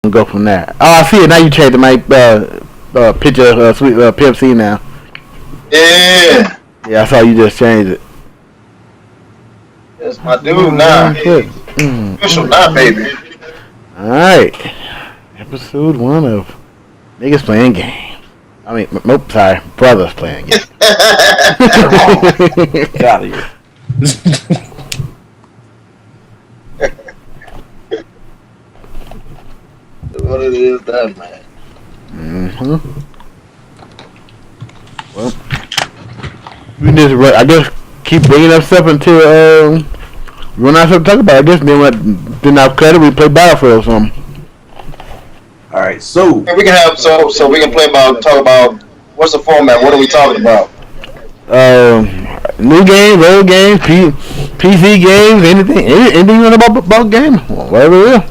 go from there. Oh, I see it now. You changed my picture of Sweet Pimp C now. Yeah. Yeah, I saw you just changed it. That's my dude now. Official now, baby. All right, episode 1 of niggas playing games. I mean, nope, sorry, brothers playing games. Get out of here. What it is, that man. Well, we just, I guess, keep bringing up stuff until we run out of stuff to talk about. I guess then I'll cut it. We play Battlefield or something. All right, so We can have so we can talk about what's the format? What are we talking about? New games, old games, PC games, anything you want about game, whatever it is.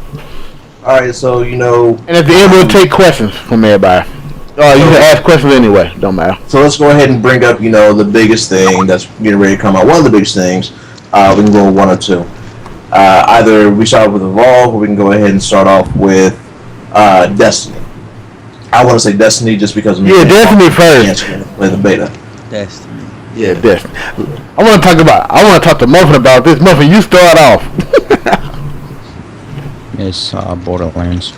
all right, so And at the end, we'll take questions from everybody. You can ask questions anyway. Don't matter. So let's go ahead and bring up, the biggest thing that's getting ready to come out. One of the biggest things. We can go one or two. Either we start with Evolve, or we can go ahead and start off with Destiny. I want to say Destiny just because Destiny first. Play the beta. Destiny. Yeah, Destiny. I want to talk to Muffin about this. Muffin, you start off. It's Borderlands.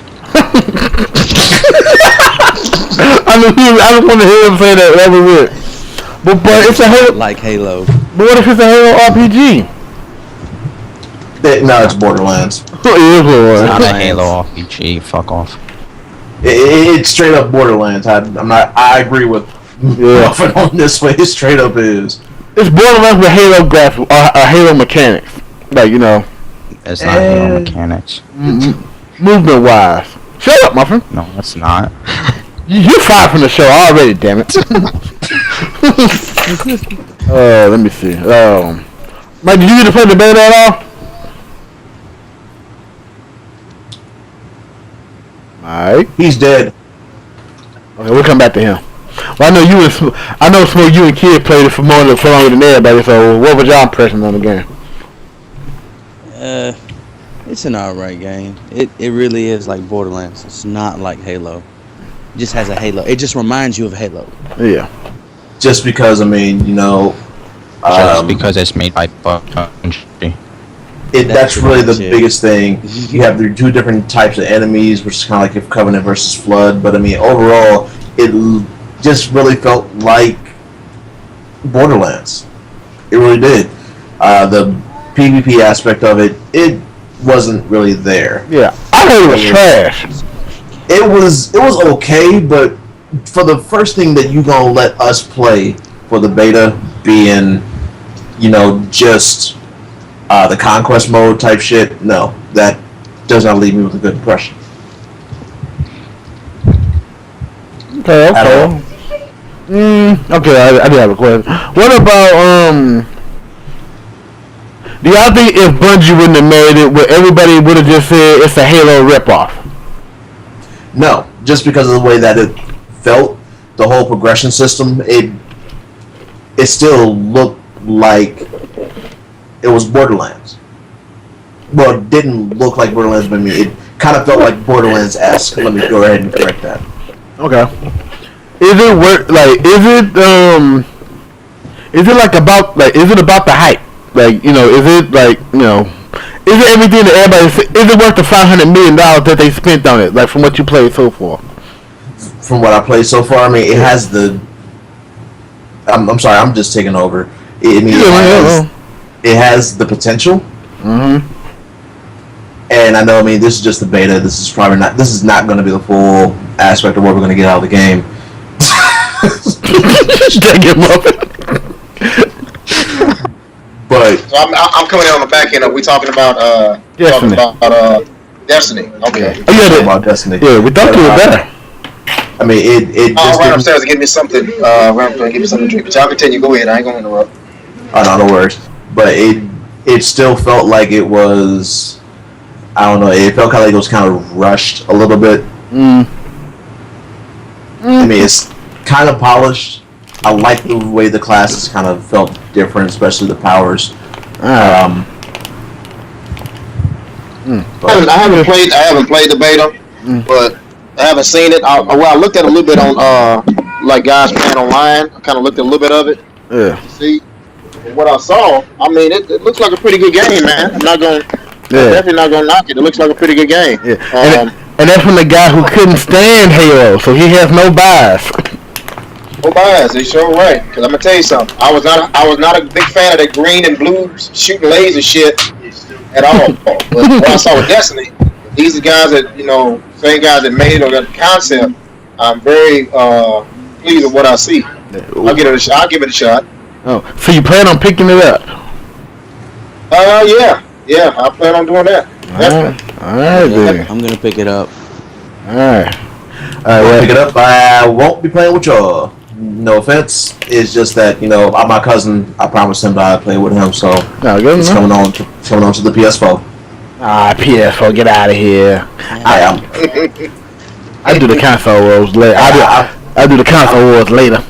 I just want to hear him say that. That was it. But it's a Halo. Like Halo. But what if it's a Halo RPG? No, it's Borderlands. Not a Halo RPG. Fuck off. It's straight up Borderlands. I agree with Muffin on this way. It straight up is. It's Borderlands with Halo graphics or Halo mechanics. Like It's not Halo mechanics. Movement wise. Shut up, Muffin. No, it's not. You're fired from the show already, damn it. Let me see. Mike, did you get to play the beta at all? Mike? He's dead. Okay, we'll come back to him. Well, I know Smoke, you and Kid played it for longer than everybody, so what was your impression on the game? It's an alright game. It really is like Borderlands. It's not like Halo. It just has a Halo. It just reminds you of Halo. Yeah. Just because, just because it's made by Bungie. That's really the biggest thing. You have the two different types of enemies, which is kind of like if Covenant versus Flood. But overall, it just really felt like Borderlands. It really did. The PvP aspect of it wasn't really there. Yeah, I heard it was trash. It was okay, but for the first thing that you gonna let us play for the beta being, just the conquest mode type shit, no, that does not leave me with a good impression. Okay. Okay, I do have a question. What about do y'all think if Bungie wouldn't have made it, everybody would have just said it's a Halo ripoff? No, just because of the way that it felt, the whole progression system, it still looked like it was Borderlands. Well, it didn't look like Borderlands, but it kind of felt like Borderlands-esque. Let me go ahead and correct that. Okay. Is it about the hype? Is it everything that everybody is it worth the $500 million that they spent on it? Like from what you played so far? From what I played so far, it has the. I'm sorry, I'm just taking over. It has the potential. Mm-hmm. And I know, this is just the beta. This is not going to be the full aspect of what we're going to get out of the game. But So I'm coming in on the back end. Are we talking about Destiny? Destiny? Okay. Talking about Destiny. Yeah, we thought you were better. It I'll just run upstairs to give me something. Give me something to drink. But y'all continue. Go ahead. I ain't gonna interrupt. Oh, no worries. But it still felt like it was. I don't know. It felt like it was kind of rushed a little bit. It's kind of polished. I like the way the classes kind of felt different, especially the powers. I haven't played the beta. but I haven't seen it. I looked at a little bit on like guys playing online. I kind of looked at a little bit of it. Yeah. See what I saw. I mean, it looks like a pretty good game, man. I'm definitely not gonna knock it. It looks like a pretty good game. Yeah. And that's from the guy who couldn't stand Halo, so he has no bias. No bias, they sure right. Cause I'm gonna tell you something. I was not a big fan of the green and blue shooting laser shit at all. But what I saw with Destiny, these are guys that same guys that made it or got the concept. I'm very pleased with what I see. I'll give it a shot. Oh, so you plan on picking it up? Yeah, I plan on doing that. All right, then. I'm gonna pick it up. All right. Well, pick it up. I won't be playing with y'all. No offense. It's just that my cousin. I promised him that I'd play with him, so it's coming on to the PS4. PS4, get out of here. I do the console wars later. I do the console wars later.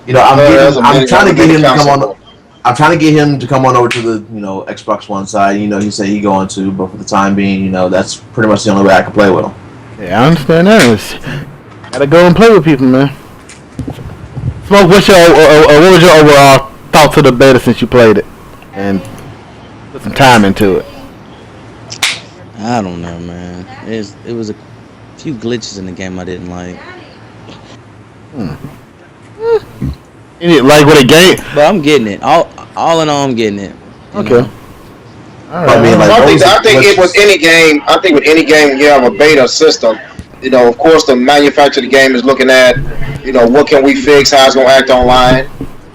I'm trying to get him to come on. I'm trying to get him to come on over to the Xbox One side. He said he going to, but for the time being, that's pretty much the only way I can play with him. Yeah, I understand that. Gotta go and play with people, man. Smoke, what was your overall thoughts of the beta since you played it and put some time into it? I don't know, man. It was a few glitches in the game I didn't like. Like with a game, but I'm getting it. All in all, I'm getting it. Okay. All right. I think it was any game. I think with any game, you have a beta system. Of course, the manufacturer of the game is looking at, what can we fix, how it's gonna act online.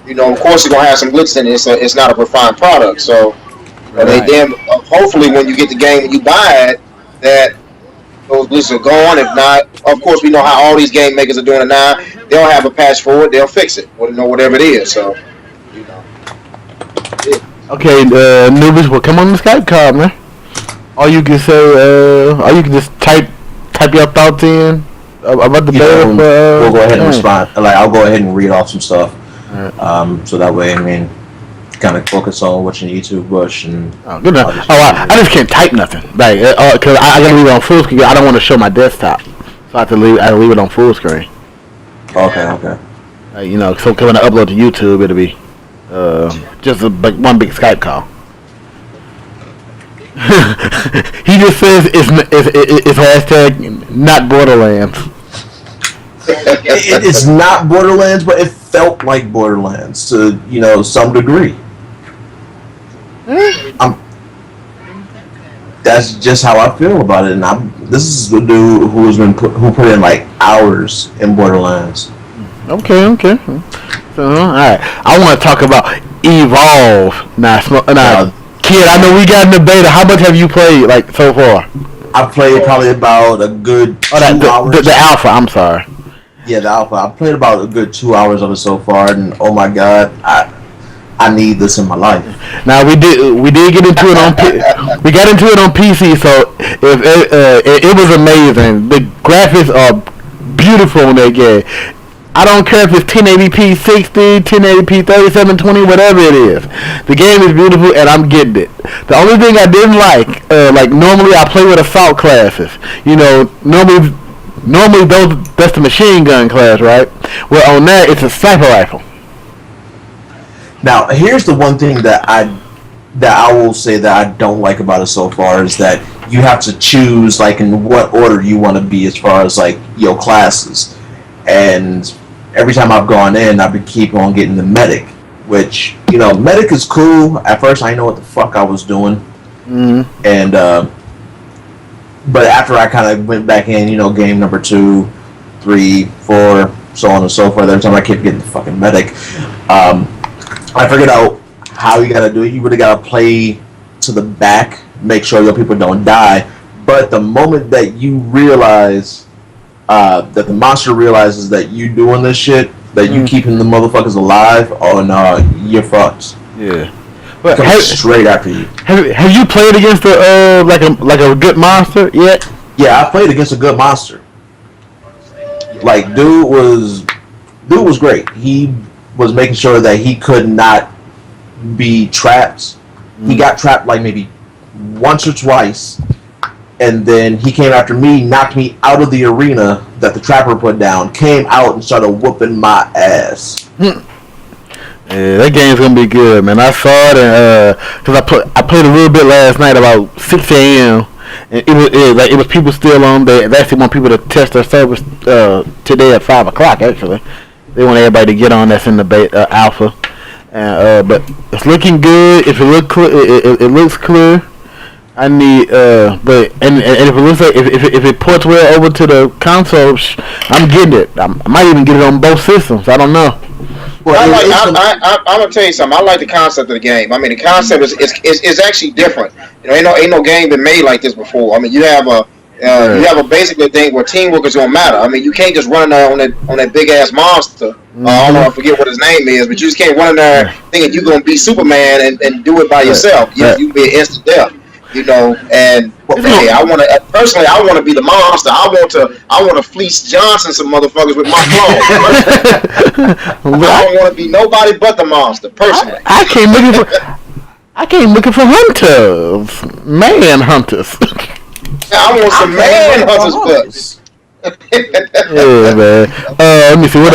Of course, it's gonna have some glitches in it. It's not a refined product. So, then hopefully, when you get the game and you buy it, that those glitches are gone. If not, of course, we know how all these game makers are doing it now. They'll have a patch for it. They'll fix it. Whatever it is. So, Okay, newbies will come on the Skype call, man. Or you can say, or you can just type your thoughts in about the beta. We'll go ahead and respond. I'll go ahead and read off some stuff. So that way, kind of focus on what you need to push and. Oh, good enough. I just can't type nothing, like, because I gotta leave it on full screen. I don't want to show my desktop, so I have to leave it on full screen. Okay. So when I upload to YouTube, it'll be just one big Skype call. He just says it's hashtag not Borderlands. It's not Borderlands, but it felt like Borderlands to some degree. That's just how I feel about it, and this is the dude who put in like hours in Borderlands. Okay. So, all right. I want to talk about Evolve now. Kid, I know we got in the beta. How much have you played so far? I played probably about a good 2 hours. The alpha. I'm sorry. Yeah, the alpha. I played about a good 2 hours of it so far, and oh my god, I need this in my life. Now we did get into it on we got into it on PC, so it was amazing. The graphics are beautiful in that game. I don't care if it's 1080p 60, 1080p 3720, whatever it is. The game is beautiful, and I'm getting it. The only thing I didn't like normally I play with assault classes. Normally that's the machine gun class, right? Well, on that it's a sniper rifle. Now, here's the one thing that I will say that I don't like about it so far is that you have to choose in what order you want to be as far as your classes. And every time I've gone in, I've been keep on getting the medic, which medic is cool. At first, I didn't know what the fuck I was doing, and but after I kind of went back in, game number 2, 3, 4, so on and so forth. Every time I kept getting the fucking medic, I figured out how you gotta do it. You really gotta play to the back, make sure your people don't die. But the moment that you realize that the monster realizes that you doing this shit, that you keeping the motherfuckers alive, oh no, you're fucked. Yeah. But straight after you. Have you played against a good monster yet? Yeah, I played against a good monster. Dude was great. He was making sure that he could not be trapped. He got trapped maybe once or twice, and then he came after me, knocked me out of the arena that the trapper put down, came out and started whooping my ass. Yeah, that game's gonna be good, man. I saw it, cause I played a little bit last night about 6 a.m. and it was people still on there. They actually want people to test their service today at 5 o'clock. Actually, they want everybody to get on that's in the beta alpha. But it's looking good. If it looks clear. I need, but and if it looks like if it ports well over to the console, I'm getting it. I might even get it on both systems. I don't know. Well, I'm gonna tell you something. I like the concept of the game. I mean, the concept is actually different. You know, ain't no game been made like this before. I mean, you have a basically thing where teamwork is gonna matter. I mean, you can't just run in there on that big ass monster. I don't know, I forget what his name is, but you just can't run in there thinking you're gonna be Superman and do it by yourself. You can be an instant death. You know, and hey, I want to be the monster. I want to fleece Johnson some motherfuckers with my clone. I don't want to be nobody but the monster. Personally, I came looking for hunters, man hunters. I want some man hunters, but yeah, man. Let me see what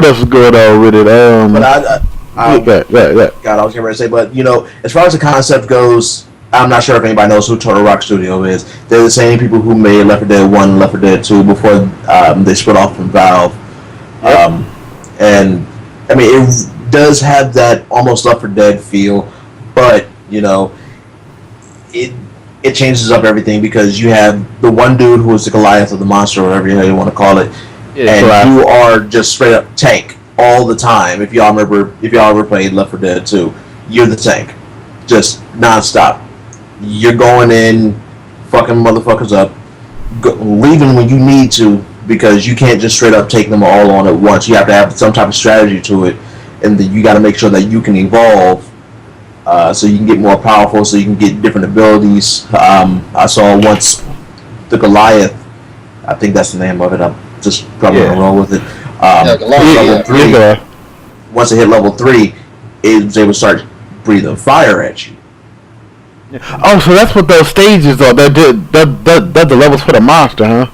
else is going on with it. But I was getting ready to say, but you know, as far as the concept goes. I'm not sure if anybody knows who Turtle Rock Studio is. They're the same people who made Left 4 Dead 1 and Left 4 Dead 2 before they split off from Valve. And, I mean, it does have that almost Left 4 Dead feel, but, you know, it changes up everything because you have the one dude who is the Goliath of the monster, or whatever you want to call it, and you are just straight up tank all the time. If y'all ever played Left 4 Dead 2, you're the tank. Just nonstop. You're going in, fucking motherfuckers up, leaving when you need to because you can't just straight up take them all on at once. You have to have some type of strategy to it, and then you got to make sure that you can evolve so you can get more powerful, so you can get different abilities. I saw once the Goliath, I think that's the name of it. I'm just probably going to roll with it. Level 3, once it hit level 3, it was able to start breathing fire at you. Oh, so that's what those stages are. They're the levels for the monster, huh?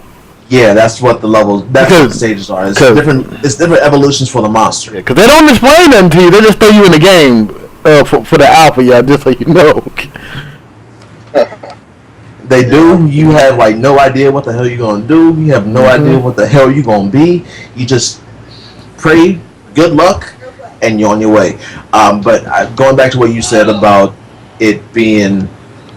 Yeah, that's what the levels. That's what the stages are. It's different evolutions for the monster. Yeah, because they don't explain them to you. They just throw you in the game for the alpha, just so you know. They do. You have like no idea what the hell you're gonna do. You have no idea what the hell you're gonna be. You just pray, good luck, and you're on your way. But going back to what you said about it being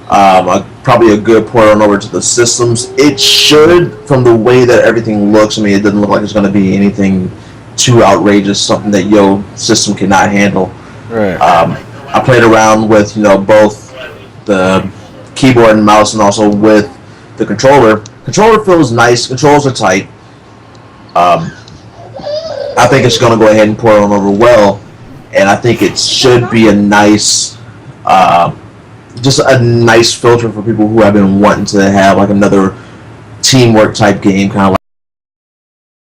probably a good port on over to the systems. It should, from the way that everything looks. I mean, it doesn't look like it's going to be anything too outrageous, something that your system cannot handle. Right. I played around with both the keyboard and mouse, and also with the controller. Controller feels nice. Controls are tight. I think it's going to go ahead and port on over well, and I think it should be a nice. Just a nice filter for people who have been wanting to have like another teamwork type game, kind of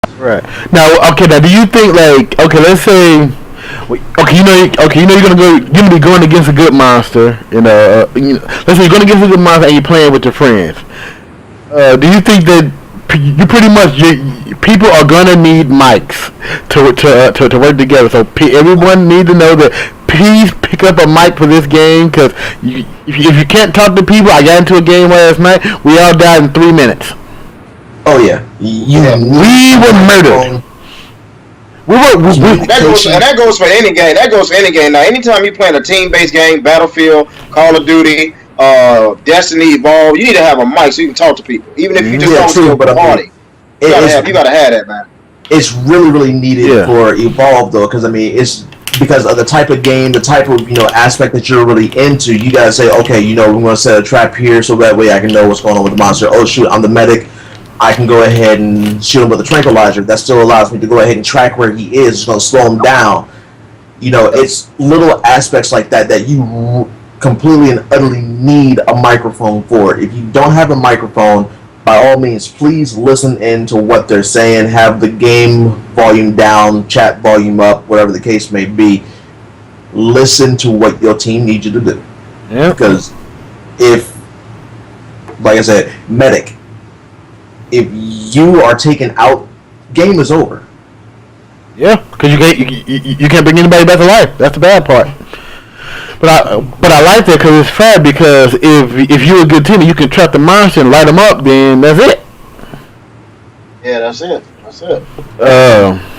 like. Right. Now, okay. Now, do you think let's say, you're gonna be going against a good monster. Let's say you're going against a good monster and you're playing with your friends. Do you think that you pretty much people are gonna need mics to work together? So everyone needs to know that. Please pick up a mic for this game, because if you can't talk to people, I got into a game last night. We all died in 3 minutes. Oh yeah, we were murdered. That goes for any game. That goes for any game. Now, anytime you're playing a team-based game, Battlefield, Call of Duty, Destiny, Evolve, you need to have a mic so you can talk to people, even if you just don't go to a party. You gotta have that, man. It's really, really needed for Evolve, though, because I mean, it's because of the type of game, the type of aspect that you're really into. You gotta say, okay, we're gonna set a trap here so that way I can know what's going on with the monster. Oh shoot, I'm the medic. I can go ahead and shoot him with a tranquilizer. That still allows me to go ahead and track where he is. It's gonna slow him down. It's little aspects like that you completely and utterly need a microphone for. If you don't have a microphone, by all means, please listen in to what they're saying. Have the game volume down, chat volume up, whatever the case may be. Listen to what your team needs you to do. Yeah. Because if like I said, medic. If you are taken out, game is over. Yeah, because you can't bring anybody back to life. That's the bad part. But I like that because it's fair. Because if you're a good team and you can trap the monster and light them up, then that's it. Yeah, that's it. That's it.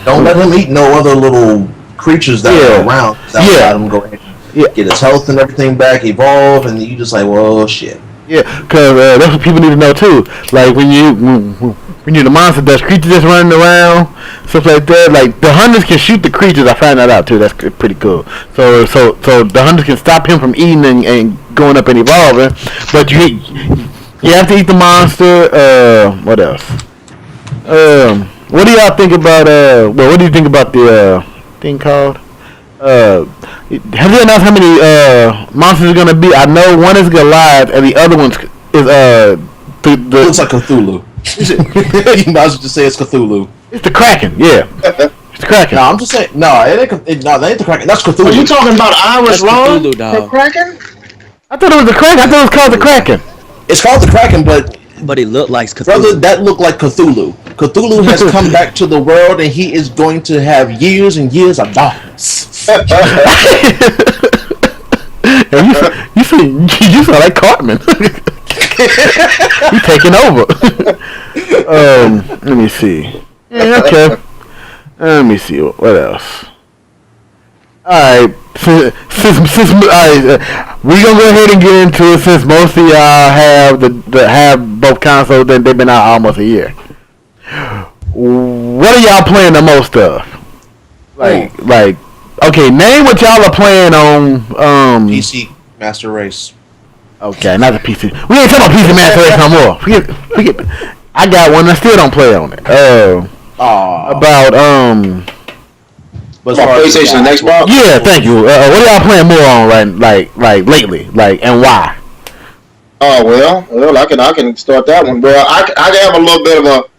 Don't let him eat no other little creatures that are around. Let him go ahead and get his health and everything back, evolve, and you just like, well, shit. Yeah, because that's what people need to know too. Like when you're the monster, there's creatures just running around, stuff like that. Like the hunters can shoot the creatures. I found that out too. That's pretty cool. So the hunters can stop him from eating and going up and evolving. But you have to eat the monster. What else? What do y'all think about? What do you think about the thing called? Have you announced how many monsters are gonna be? I know one is Goliath and the other one is It looks like Cthulhu. You might as well just say it's Cthulhu. It's the Kraken, yeah. It's the Kraken. No, I'm just saying. No, that ain't the Kraken. That's Cthulhu. Are you talking about Irish Ron? Cthulhu, dog. The Kraken? I thought it was the Kraken. I thought it was called the Kraken. It's called the Kraken, but it looked like Cthulhu. brother, that looked like Cthulhu. Cthulhu has come back to the world, and he is going to have years and years of darkness. You sound like Cartman. You taking over. Let me see. Yeah, okay. Let me see what else. All right, since we gonna go ahead and get into it since most of y'all have both consoles. Then they've been out almost a year. What are y'all playing the most of? Like, okay, name what y'all are playing on PC Master Race. Okay, not the PC. We ain't talking about PC Master Race no more. Forget. I got one. I still don't play on it. About PlayStation and Xbox? Yeah, thank you. What are y'all playing more on like lately? Like, and why? Oh well, I can start that one. Well, I have a little bit of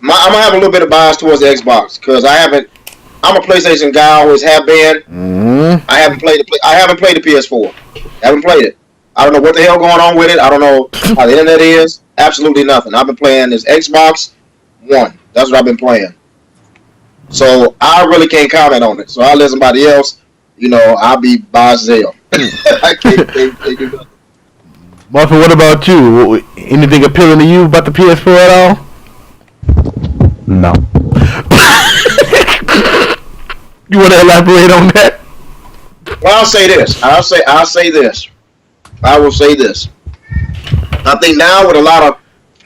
I'm gonna have a little bit of bias towards the Xbox because I'm a PlayStation guy. I always have been. Mm-hmm. I haven't played the PS4. Haven't played it. I don't know what the hell going on with it. I don't know how the internet is. Absolutely nothing. I've been playing this Xbox One. That's what I've been playing. So I really can't comment on it. So I'll let somebody else. I'll be biased as hell. I can't do nothing. Martha, what about you? Anything appealing to you about the PS4 at all? No. You want to elaborate on that? Well, I'll say this. I will say this. I think now with a lot of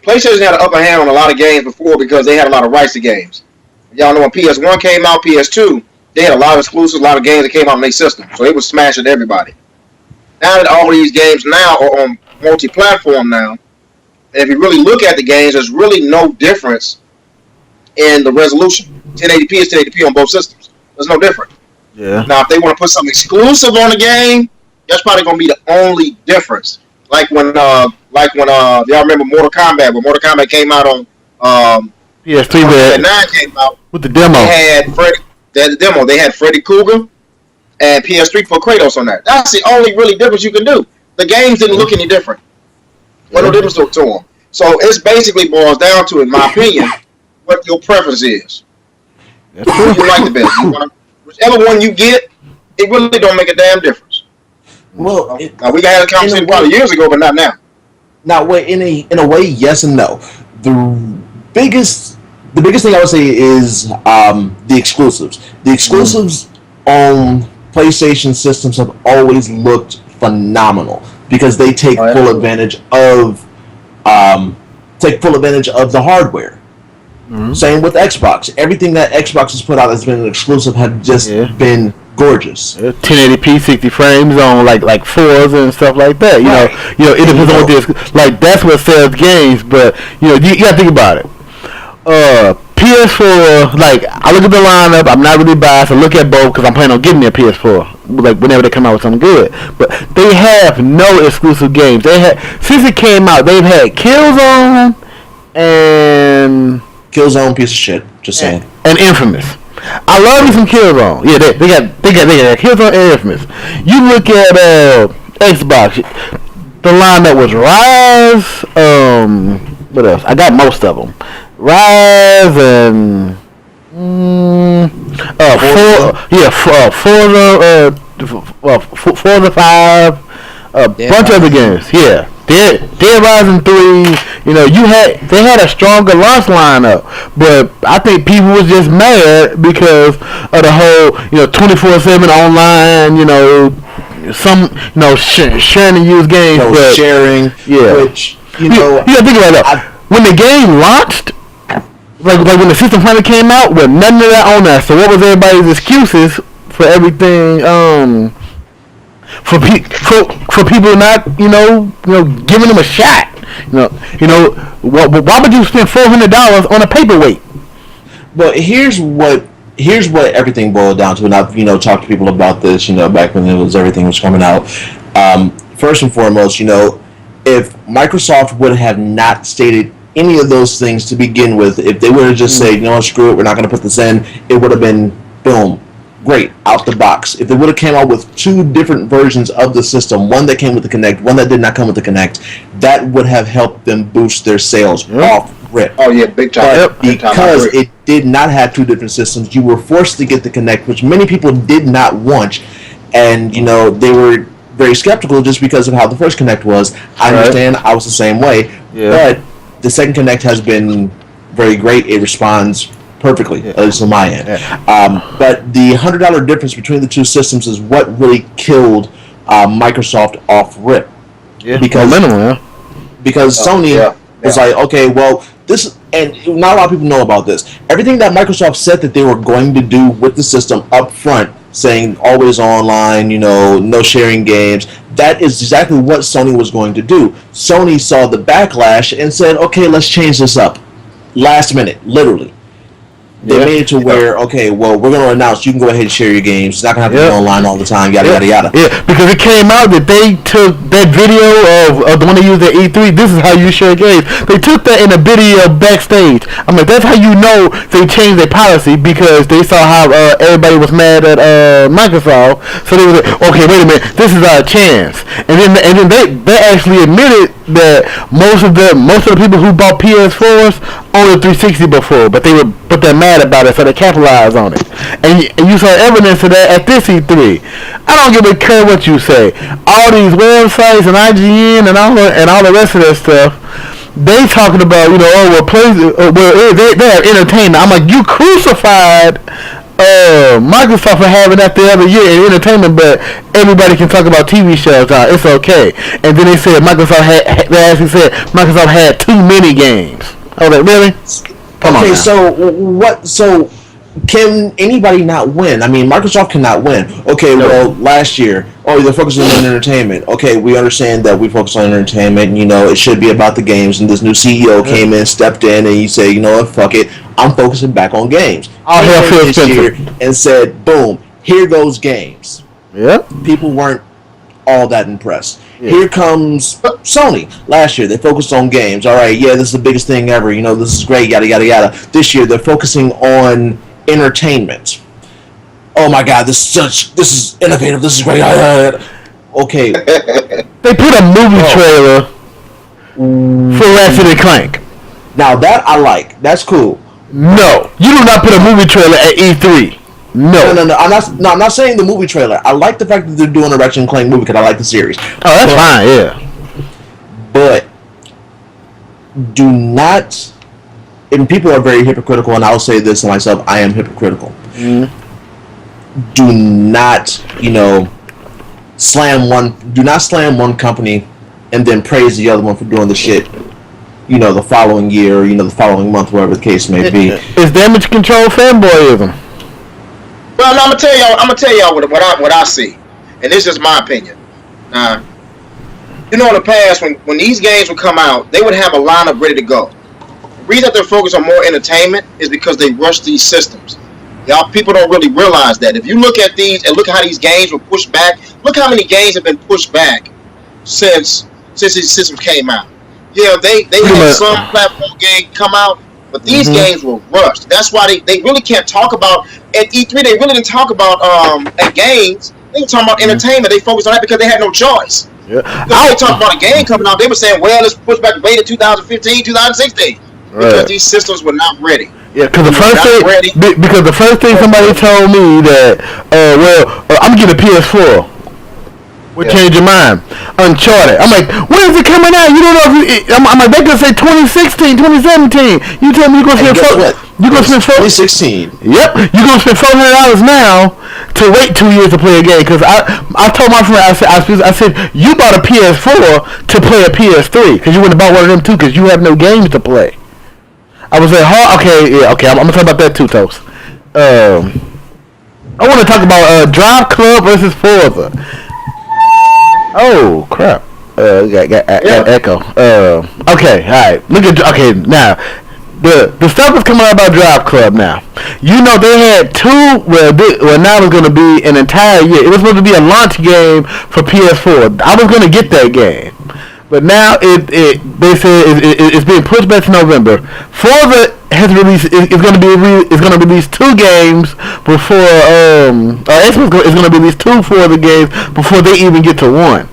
PlayStation had an upper hand on a lot of games before because they had a lot of rights to games. Y'all know when PS1 came out, PS2, they had a lot of exclusives, a lot of games that came out on their system. So it was smashing everybody. Now that all these games now are on multi-platform now, and if you really look at the games, there's really no difference in the resolution. 1080p is 1080p on both systems. There's no difference. Yeah. Now, if they want to put something exclusive on the game, that's probably going to be the only difference. Like when y'all remember Mortal Kombat, when Mortal Kombat came out on PS3, 9 came out with the demo. They had Freddy Krueger and PS3 put Kratos on that. That's the only really difference you can do. The games didn't look any different. No difference to them. So it's basically boils down to, in my opinion, what your preference is. That's true. You like the best. Whichever one you get, it really don't make a damn difference. Well, now we had a conversation probably years ago, but not now. Now, wait, in a way, yes and no. The biggest thing I would say is the exclusives. The exclusives on PlayStation systems have always looked phenomenal because they take full advantage of the hardware. Mm-hmm. Same with Xbox. Everything that Xbox has put out that's been an exclusive have just been gorgeous. 1080p, 60 frames on like 4s and stuff like that. You know, it depends on what this like. That's what sells games, but you gotta think about it. PS4, like I look at the lineup. I'm not really biased. I look at both because I'm planning on getting their PS4. Like whenever they come out with something good, but they have no exclusive games. Since it came out, they've had Killzone and Killzone, piece of shit. Just saying. And Infamous. I love me some Killzone. Yeah, they got Killzone and Infamous. You look at Xbox. the lineup was Rise. What else? I got most of them. Rise and Forza 5. A bunch of other games. Yeah. Dead Rising 3, they had a stronger launch lineup, but I think people was just mad because of the whole, 24/7 online, sharing and use games, but sharing, which you think about that. When the game launched, like when the system finally came out, with none of that on there. So what was everybody's excuses for everything? For people not giving them a shot. Why would you spend $400 on a paperweight? But here's what everything boiled down to, and I've talked to people about this back when everything was coming out. First and foremost, if Microsoft would have not stated any of those things to begin with, if they would have just said, screw it, we're not going to put this in, it would have been boom. Great, out the box. If they would have came out with 2 different versions of the system, one that came with the Kinect, one that did not come with the Kinect, that would have helped them boost their sales off rip. Oh yeah, big time. But because it did not have 2 different systems, you were forced to get the Kinect, which many people did not want, and they were very skeptical just because of how the first Kinect was. I understand. I was the same way. Yeah. But the second Kinect has been very great. It responds perfectly, at least on my end. Yeah. But the $100 difference between the 2 systems is what really killed Microsoft off rip. Yeah. Because Sony was like, okay, well, this, and not a lot of people know about this. Everything that Microsoft said that they were going to do with the system up front, saying always online, no sharing games, that is exactly what Sony was going to do. Sony saw the backlash and said, okay, let's change this up. Last minute, literally. They made it to where, okay, well, we're going to announce you can go ahead and share your games. It's not going to have to be online all the time, yada, yada, yada. Yeah, because it came out that they took that video of the one they used at E3, this is how you share games. They took that in a video backstage. I'm like, that's how you know they changed their policy, because they saw how everybody was mad at Microsoft. So they were like, okay, wait a minute, this is our chance. And then they actually admitted that most of the people who bought PS4s owned a 360 before, but they're mad about it, so they capitalize on it. And you saw evidence of that at this E3. I don't give a care what you say. All these websites and IGN and all the rest of that stuff, they talking about, they have entertainment. I'm like, you crucified Microsoft for having that the other year in entertainment, but everybody can talk about TV shows now. It's okay. And then they said Microsoft had too many games. I was like, really? Come on. Okay, so can anybody not win? I mean, Microsoft cannot win. Okay, well, last year, they're focusing on entertainment. Okay, we understand that we focus on entertainment, it should be about the games, and this new CEO came in, stepped in, and you say, you know what, fuck it, I'm focusing back on games. This year and said, boom, here goes games. Yeah. People weren't all that impressed. Yeah. Here comes Sony. Last year, they focused on games. All right, this is the biggest thing ever. This is great, yada, yada, yada. This year, they're focusing on entertainment. Oh my God, this is innovative. This is great. Okay. They put a movie trailer for Ratchet and Clank. Now that I like. That's cool. No, you do not put a movie trailer at E3. No. I'm not saying the movie trailer. I like the fact that they're doing a Ratchet and Clank movie because I like the series. Oh, that's fine, yeah. But do not, and people are very hypocritical, and I'll say this to myself, I am hypocritical. Do not, slam one company and then praise the other one for doing the shit, the following year, the following month, whatever the case may be. It's damage control fanboyism. Well, no, I'm gonna tell y'all what I see, and this is my opinion. Now, in the past when these games would come out, they would have a lineup ready to go. The reason that they're focused on more entertainment is because they rush these systems. Y'all, people don't really realize that. If you look at these and look at how these games were pushed back, look how many games have been pushed back since these systems came out. Yeah, they had some platform game come out, but these games were rushed. That's why they really can't talk about at E3. They really didn't talk about at games. They didn't talk about entertainment. They focused on that because they had no choice. Yeah. Because they talked about a game coming out, they were saying, well, let's push back the beta 2015, 2016. Because these systems were not ready. Yeah, because the first thing somebody told me that, I'm getting a PS4. What changed your mind? Uncharted. I'm like, when is it coming out? You don't know if I'm like, they could say 2016, 2017. You tell me you're going to spend You're gonna spend 2016. Yep, you're going to spend $400 now to wait 2 years to play a game. Because I told my friend, I said, you bought a PS4 to play a PS3. Because you wouldn't have bought one of them too because you have no games to play. I was like, okay, I'm going to talk about that too, Toast. I want to talk about Drive Club versus Forza. Oh crap! Got echo. Okay, all right. Now the stuff is coming out about Drive Club now. You know they had two. Well, now it's going to be an entire year. It was supposed to be a launch game for PS4. I was going to get that game, but now they say it's being pushed back to November. Forza has released. It's going to release two games before. Xbox is going to release two Forza games before they even get to one.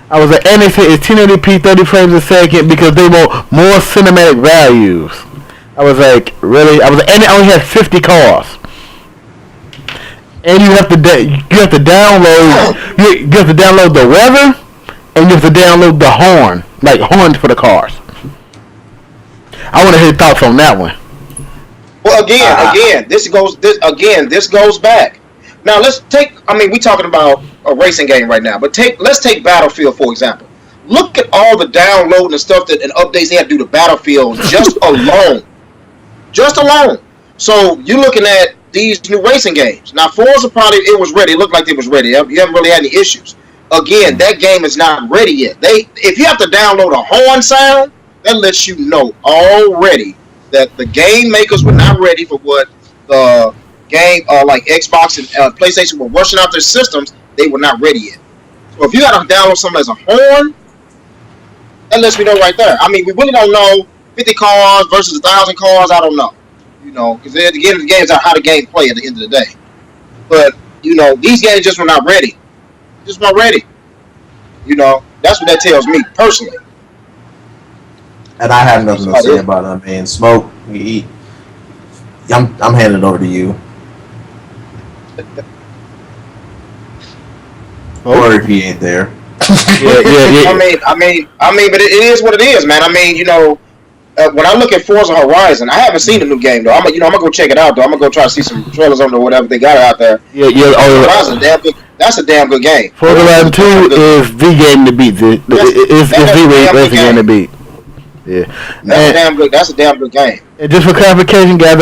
I was like, and they said it's 1080p, 30 frames a second because they want more cinematic values. I was like, really? I was like, and it only has 50 cars. And you have to download the weather, and you have to download the horn, like horns for the cars. I want to hear your thoughts on that one. Well, this goes back. Now let's take. I mean, we're talking about a racing game right now, but let's take Battlefield for example. Look at all the downloading and stuff and updates they had to do to Battlefield just alone. So you're looking at these new racing games. Now Forza it was ready. It looked like it was ready. You haven't really had any issues. Again, that game is not ready yet. If you have to download a horn sound, that lets you know already that the game makers were not ready for what the game like Xbox and PlayStation were rushing out their systems. They were not ready yet. So if you got to download something as a horn, that lets me know right there. I mean, we really don't know 50 cars versus 1,000 cars. I don't know, because at the end of the game is how the game play at the end of the day. But these games just were not ready. Just not ready. That's what that tells me personally. And I have nothing to say about it. I mean, Smoke, I'm handing it over to you. Or if he ain't there. Yeah. I mean, but it is what it is, man. I mean, when I look at Forza Horizon, I haven't seen the new game though. I'm gonna go check it out though. I'm gonna go try to see some trailers on it or whatever they got out there. Yeah. Horizon, that's a damn good game. Forza Horizon 2 is the game to beat. It's the racing game to beat. Yeah, that's a damn good game. And just for clarification, guys,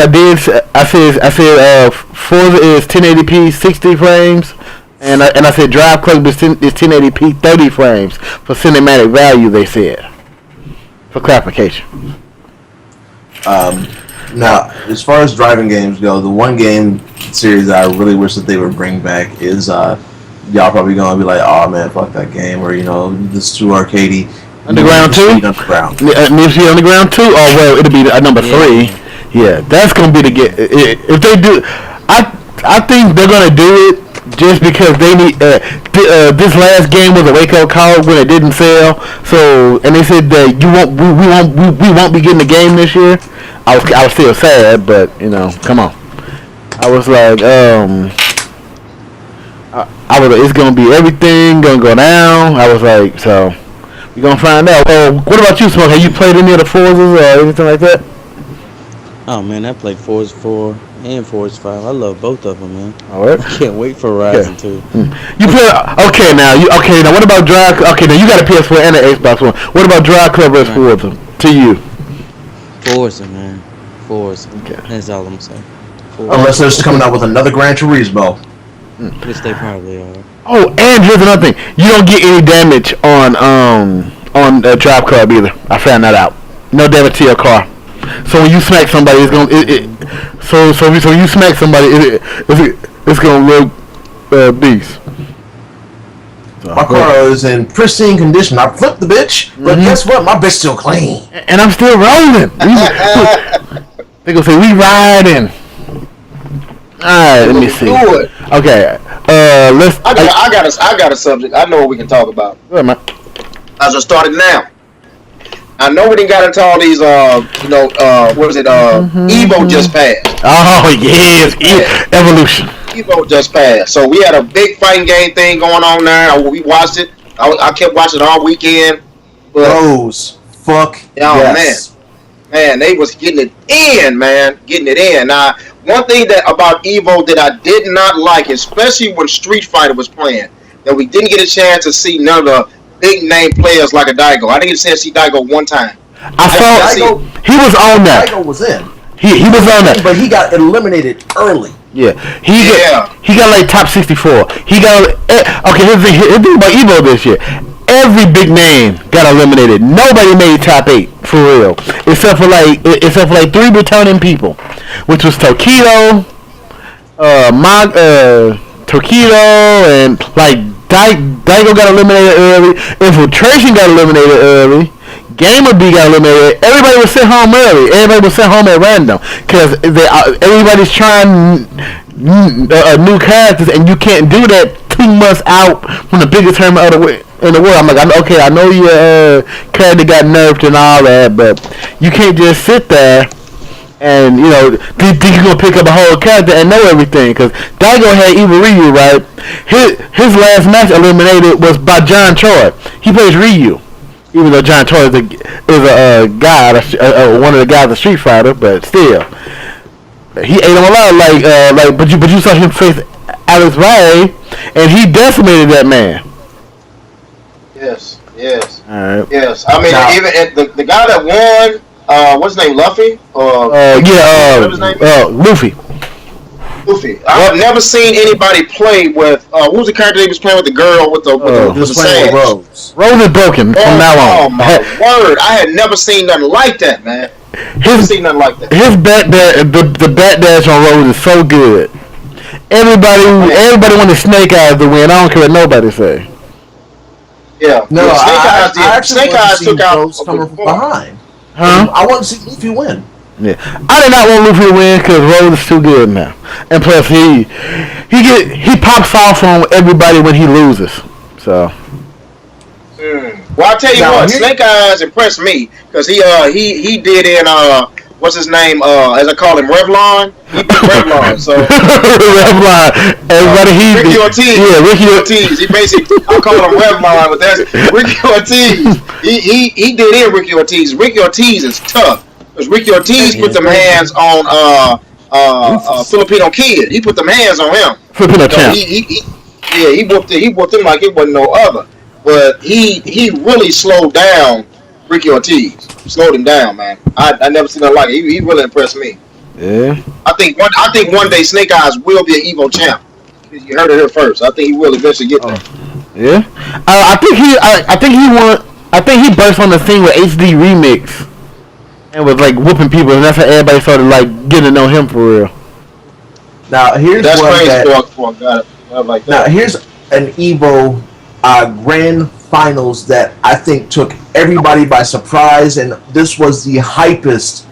I said Forza is 1080p 60 frames, and I said Drive Club is 1080p 30 frames for cinematic value. They said for clarification. Now, as far as driving games go, the one game series that I really wish that they would bring back is y'all probably gonna be like, oh man, fuck that game, or this is too arcadey. Underground 2? Underground. Need to see Underground 2? Oh, well, it'll be number 3. Yeah, that's going to be the game. If they do, I think they're going to do it just because they need, this last game was a wake-up call when it didn't sell. So, and they said that we won't be getting the game this year. I was still sad, but, come on. I was like, it's going to be everything, going to go down. I was like, so... We're going to find out. What about you, Smoke? Have you played any of the Forzas or anything like that? Oh, man, I played Forza 4 and Forza 5. I love both of them, man. All right. I can't wait for Horizon 2. You play... Okay, now, what about Drive... Okay, now, you got a PS4 and an Xbox One. What about Drive Club versus Forza to you? Forza, man. Forza. Okay. That's all I'm saying. Unless they're just coming out with another Gran Turismo. Which they probably are. Oh, and here's another thing. You don't get any damage on Drive Club either. I found that out. No damage to your car. So when you smack somebody, it's gonna. So when you smack somebody, it's gonna look beast. My car is in pristine condition. I flipped the bitch, but guess what? My bitch still clean. And I'm still rolling. They gonna say we riding. All right, let me see. Okay, I got a subject. I know what we can talk about. Good, man. As I started now. I know we didn't got into all these, what is it? Evo just passed. Oh yes, Evolution. Evo just passed. So we had a big fighting game thing going on there. We watched it. I kept watching it all weekend. But, Bros, fuck yes. Man, they was getting it in, man. Getting it in. Now, one thing about Evo that I did not like, especially when Street Fighter was playing, that we didn't get a chance to see none of the big name players like a Daigo. I didn't get a chance to see Daigo one time. I saw he was on that. Daigo was in. He was on that, but he got eliminated early. Yeah, he got like top 64. He got okay. Here's the thing about Evo this year. Every big name got eliminated. Nobody made top 8 for real, except for like 3 returning people, which was Tokido, Tokido, and like Daigo got eliminated early. Infiltration got eliminated early. Gamer B got eliminated. Everybody was sent home early. Everybody was sent home at random because everybody's trying new characters, and you can't do that 2 months out from the biggest tournament in the world. I'm like, okay, I know your character got nerfed and all that, but you can't just sit there and think you're gonna pick up a whole character and know everything. Because Daigo had Evil Ryu, right? His last match eliminated was by John Choi. He plays Ryu. Even though John Choi is a guy, one of the guys of Street Fighter, but still, he ate him alive. But you saw him face Alex Valle, and he decimated that man. Yes. All right. Yes. I mean, even the guy that won, what's his name, Luffy? Luffy. I've never seen anybody play with who was the character he was playing with, the girl with the sand. Rose. Rose is broken from now on. Oh my word! I had never seen nothing like that, man. Never seen nothing like that. His the bat dash on Rose is so good. Everybody wanted Snake Eyes to win. I don't care what nobody say. Yeah. No, Snake Eyes took out Rose coming from behind. Huh? I want to see Luffy win. Yeah, I did not want Luffy to win because Rose is too good now, and plus he pops off on everybody when he loses. So. Well, I'll tell you what, Snake Eyes impressed me because he did in what's his name, as I call him, Revlon. He beat Revlon. So Revlon, everybody Ricky Ortiz. Yeah, Ricky Ortiz. He basically, I call him Revlon, but that's Ricky Ortiz. He did in Ricky Ortiz. Ricky Ortiz is tough. Because Ricky Ortiz put them hands on Filipino Kid. He put them hands on him. Filipino champ. He whooped him like it wasn't no other. But he really slowed down Ricky Ortiz. Slowed him down, man. I never seen that like it. He really impressed me. Yeah. I think one day Snake Eyes will be an Evo champ. You heard it here first. I think he will eventually get there. Yeah. I think he burst on the scene with HD Remix. And was like whooping people, and that's how everybody started like getting to know him for real. Now here's here's an Evo grand finals that I think took everybody by surprise, and this was the hypest.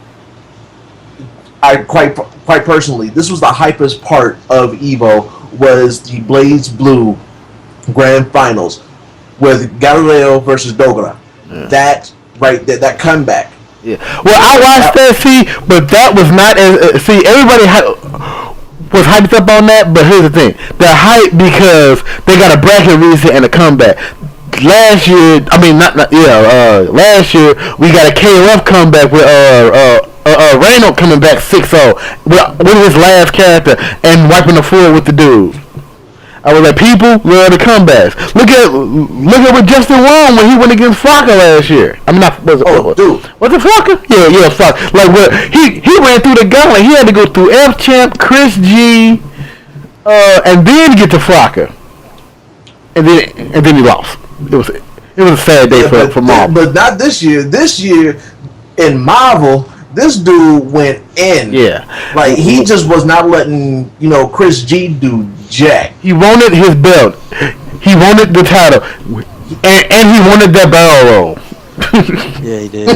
Quite personally, this was the hypest part of Evo was the Blaze Blue grand finals with Galileo versus Dogra. Yeah. That right there, that comeback. Yeah. Well, I watched that, but that was not as everybody was hyped up on that. But here's the thing: they're hyped because they got a bracket reset and a comeback. Last year, last year we got a KOF comeback with Reno coming back 6-0 with his last character and wiping the floor with the dude. I was like, people love the comebacks. Look at what Justin won when he went against Flocka last year. I mean, dude. Was it Flocka? Yeah, Flocka. Like, he ran through the gauntlet. He had to go through F Champ, Chris G, and then get to Flocka, and then he lost. It was a sad day for Marvel. But not this year. This year in Marvel, this dude went in. Yeah. Like, he just was not letting, Chris G do jack. He wanted his belt. He wanted the title. And he wanted that barrel roll. Yeah, he did.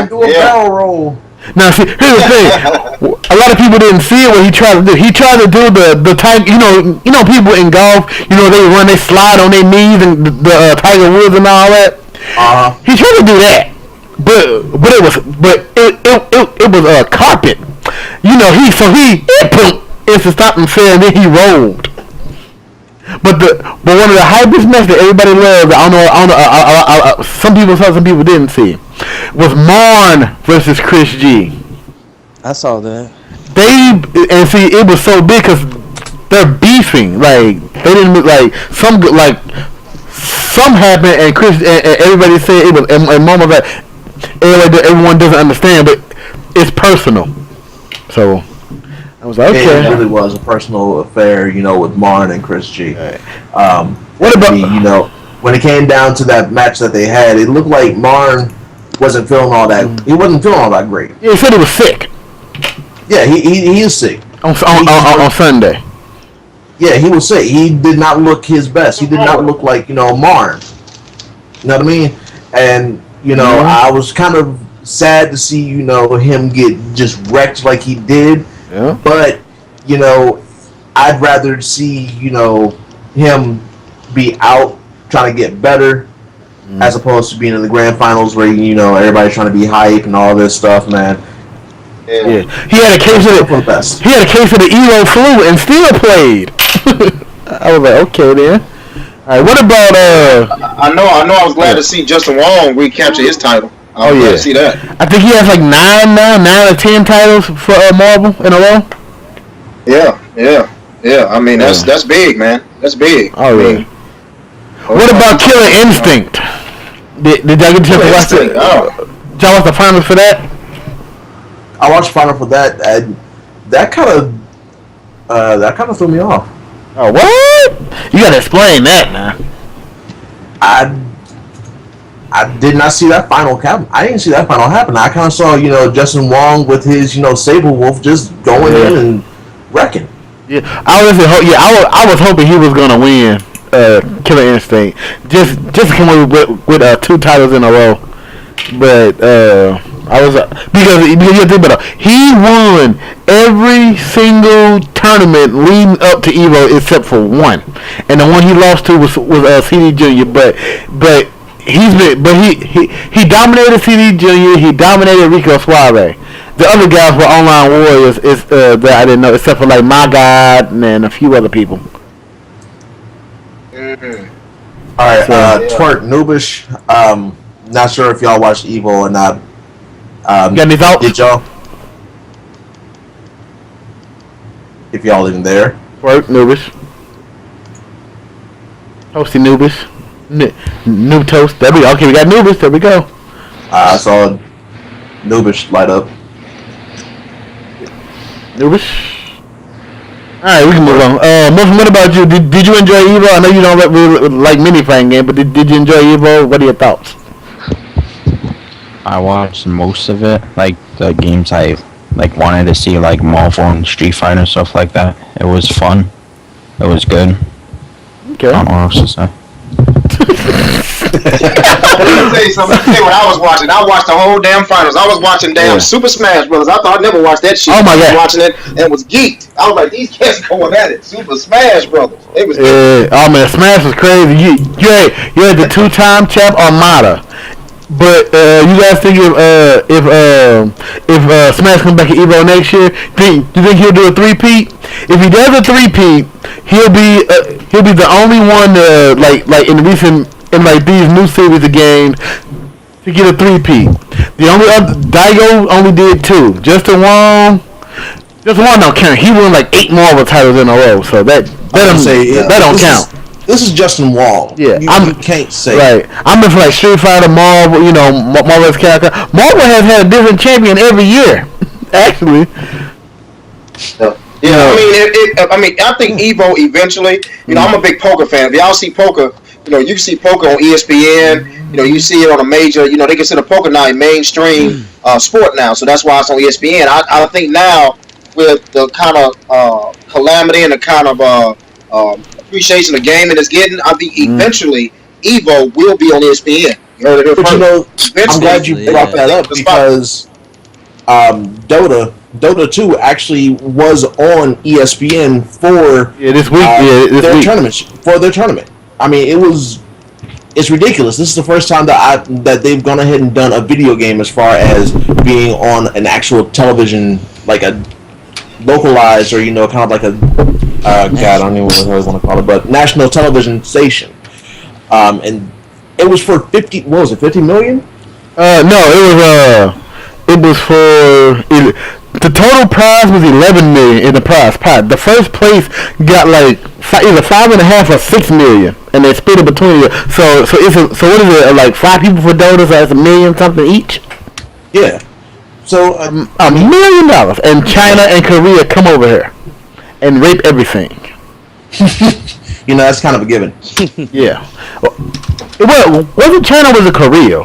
Do a barrel roll. Now, see, here's the thing. A lot of people didn't see it what he tried to do. He tried to do the type, people in golf, they slide on their knees and the Tiger Woods and all that. He tried to do that, but it was a carpet. He put to stop him saying that he rolled. But one of the hypest matches that everybody loved, I don't know, some people saw, some people didn't see, was Marn versus Chris G. I saw that. It was so big because they're beefing. Like they didn't some happened and Chris and everybody said it was and Marn was like everyone doesn't understand, but it's personal. So I was like, okay. It really was a personal affair, with Marn and Chris G. Right. What about when it came down to that match that they had, it looked like Marn wasn't feeling all that. He wasn't feeling all that great. Yeah, he said he was sick. Yeah, he is sick on Sunday. Yeah, he was sick. He did not look his best. He did not look like Marn. You know what I mean? And I was kind of sad to see him get just wrecked like he did. Yeah. But I'd rather see him be out trying to get better as opposed to being in the grand finals where everybody's trying to be hype and all this stuff, man. Yeah. He had a case of the Evo flu and still played. I was like, okay then. All right, what about I know. I was glad to see Justin Wong recapture his title. I was glad to see that. I think he has like 9 or 10 titles for Marvel in a row. Yeah. I mean, that's big, man. That's big. Oh yeah. What about Killer Instinct? Did y'all get a chance to watch it? Did y'all watch the finals for that? I watched the final for that, and that kind of threw me off. Oh, what? You gotta explain that now. I did not see that final happen. I didn't see that final happen. I kind of saw, Justin Wong with his, Sable Wolf just going in and wrecking. Yeah, I was hoping he was gonna win Killer Instinct, just to come up with 2 titles in a row. But I was because you think about it, he won every single tournament leading up to Evo except for one, and the one he lost to was CD Junior. But he dominated CD Junior. He dominated Rico Suave. The other guys were online warriors that I didn't know, except for like My God and a few other people. Mm-hmm. All right, Twerk Noobish. Not sure if y'all watched Evo or not. Got any thoughts? Did y'all? If y'all even there. Twerk Noobish. Toasty Noobish. Noob Toast. There we go. Okay, we got Noobish. There we go. I saw Noobish light up. Noobish. Alright, we can move on. Muffin, what about you? Did you enjoy Evo? I know you don't really like mini fighting game, but did you enjoy Evo? What are your thoughts? I watched most of it, like the games I wanted to see, like Marvel and Street Fighter and stuff like that. It was fun. It was good. Okay. I don't know what else to say. Let me tell you something. Let me tell you what I was watching. I watched the whole damn finals. I was watching Super Smash Brothers. I thought I'd never watched that shit. Oh my God. I was watching it and was geeked. I was like, these cats going at it. Super Smash Brothers. It was oh man, Smash was crazy. You had the 2-time champ Armada. But you guys think if Smash comes back at Evo next year, do you think he'll do a 3-peat? If he does a 3-peat, he'll be the only one like in these new series of games to get a 3-peat. The only other Daigo only did 2. Justin Wong don't count. He won like 8 Marvel titles in a row, so that don't count. This is Justin Wong. Yeah, you can't say. Right. I'm just like Street Fighter, Marvel, Marvel's character. Marvel has had a different champion every year, actually. Yeah, I think Evo eventually. I'm a big poker fan. If y'all see poker, you can see poker on ESPN. You see it on a major. They consider poker now a mainstream sport now, so that's why it's on ESPN. I think now with the kind of calamity and the kind of appreciation the game and it's getting, I think eventually Evo will be on ESPN. You heard it here first. I'm glad you brought that up because Dota 2 actually was on ESPN for this week. Their tournament. I mean, it's ridiculous. This is the first time that they've gone ahead and done a video game as far as being on an actual television, like a localized or kind of like a God, I don't even know what I want to call it, but national television station. And it was for 50. What was it? 50 million? No, it was for the total prize was 11 million in the prize pot. The first place got like either 5.5 or 6 million, and they split it between you. So what is it? Like 5 people for Dota, so that's $1 million something each. Yeah. So $1 million, and China and Korea come over here and rape everything. That's kind of a given. Yeah. Was it China or was it Korea?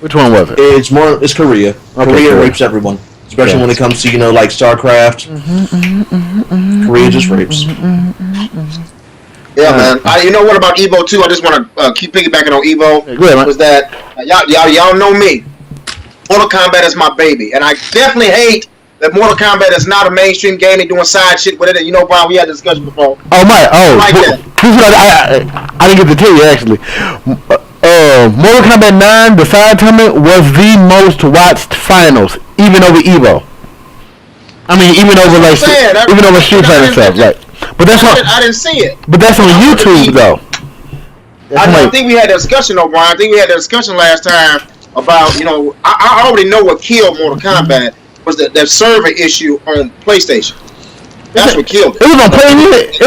Which one was it? It's Korea. Okay, Korea rapes everyone, especially when it comes to like StarCraft. Korea just rapes. Yeah, man. You know what about Evo 2? I just want to keep piggybacking on Evo. Was that y'all know me? Mortal Kombat is my baby, and I definitely hate that Mortal Kombat is not a mainstream game. They're doing side shit with it, and Brian, we had a discussion before. Oh my! Oh, like that. I didn't get to tell you actually. Mortal Kombat 9, the side tournament, was the most watched finals, even over Evo. I mean, even over Street Fighter stuff, right? But I didn't see it. But that's on YouTube though. I think we had a discussion, Brian. I think we had a discussion last time about I already know what killed Mortal Kombat was that server issue on PlayStation. That's what killed it. It was on PlayStation.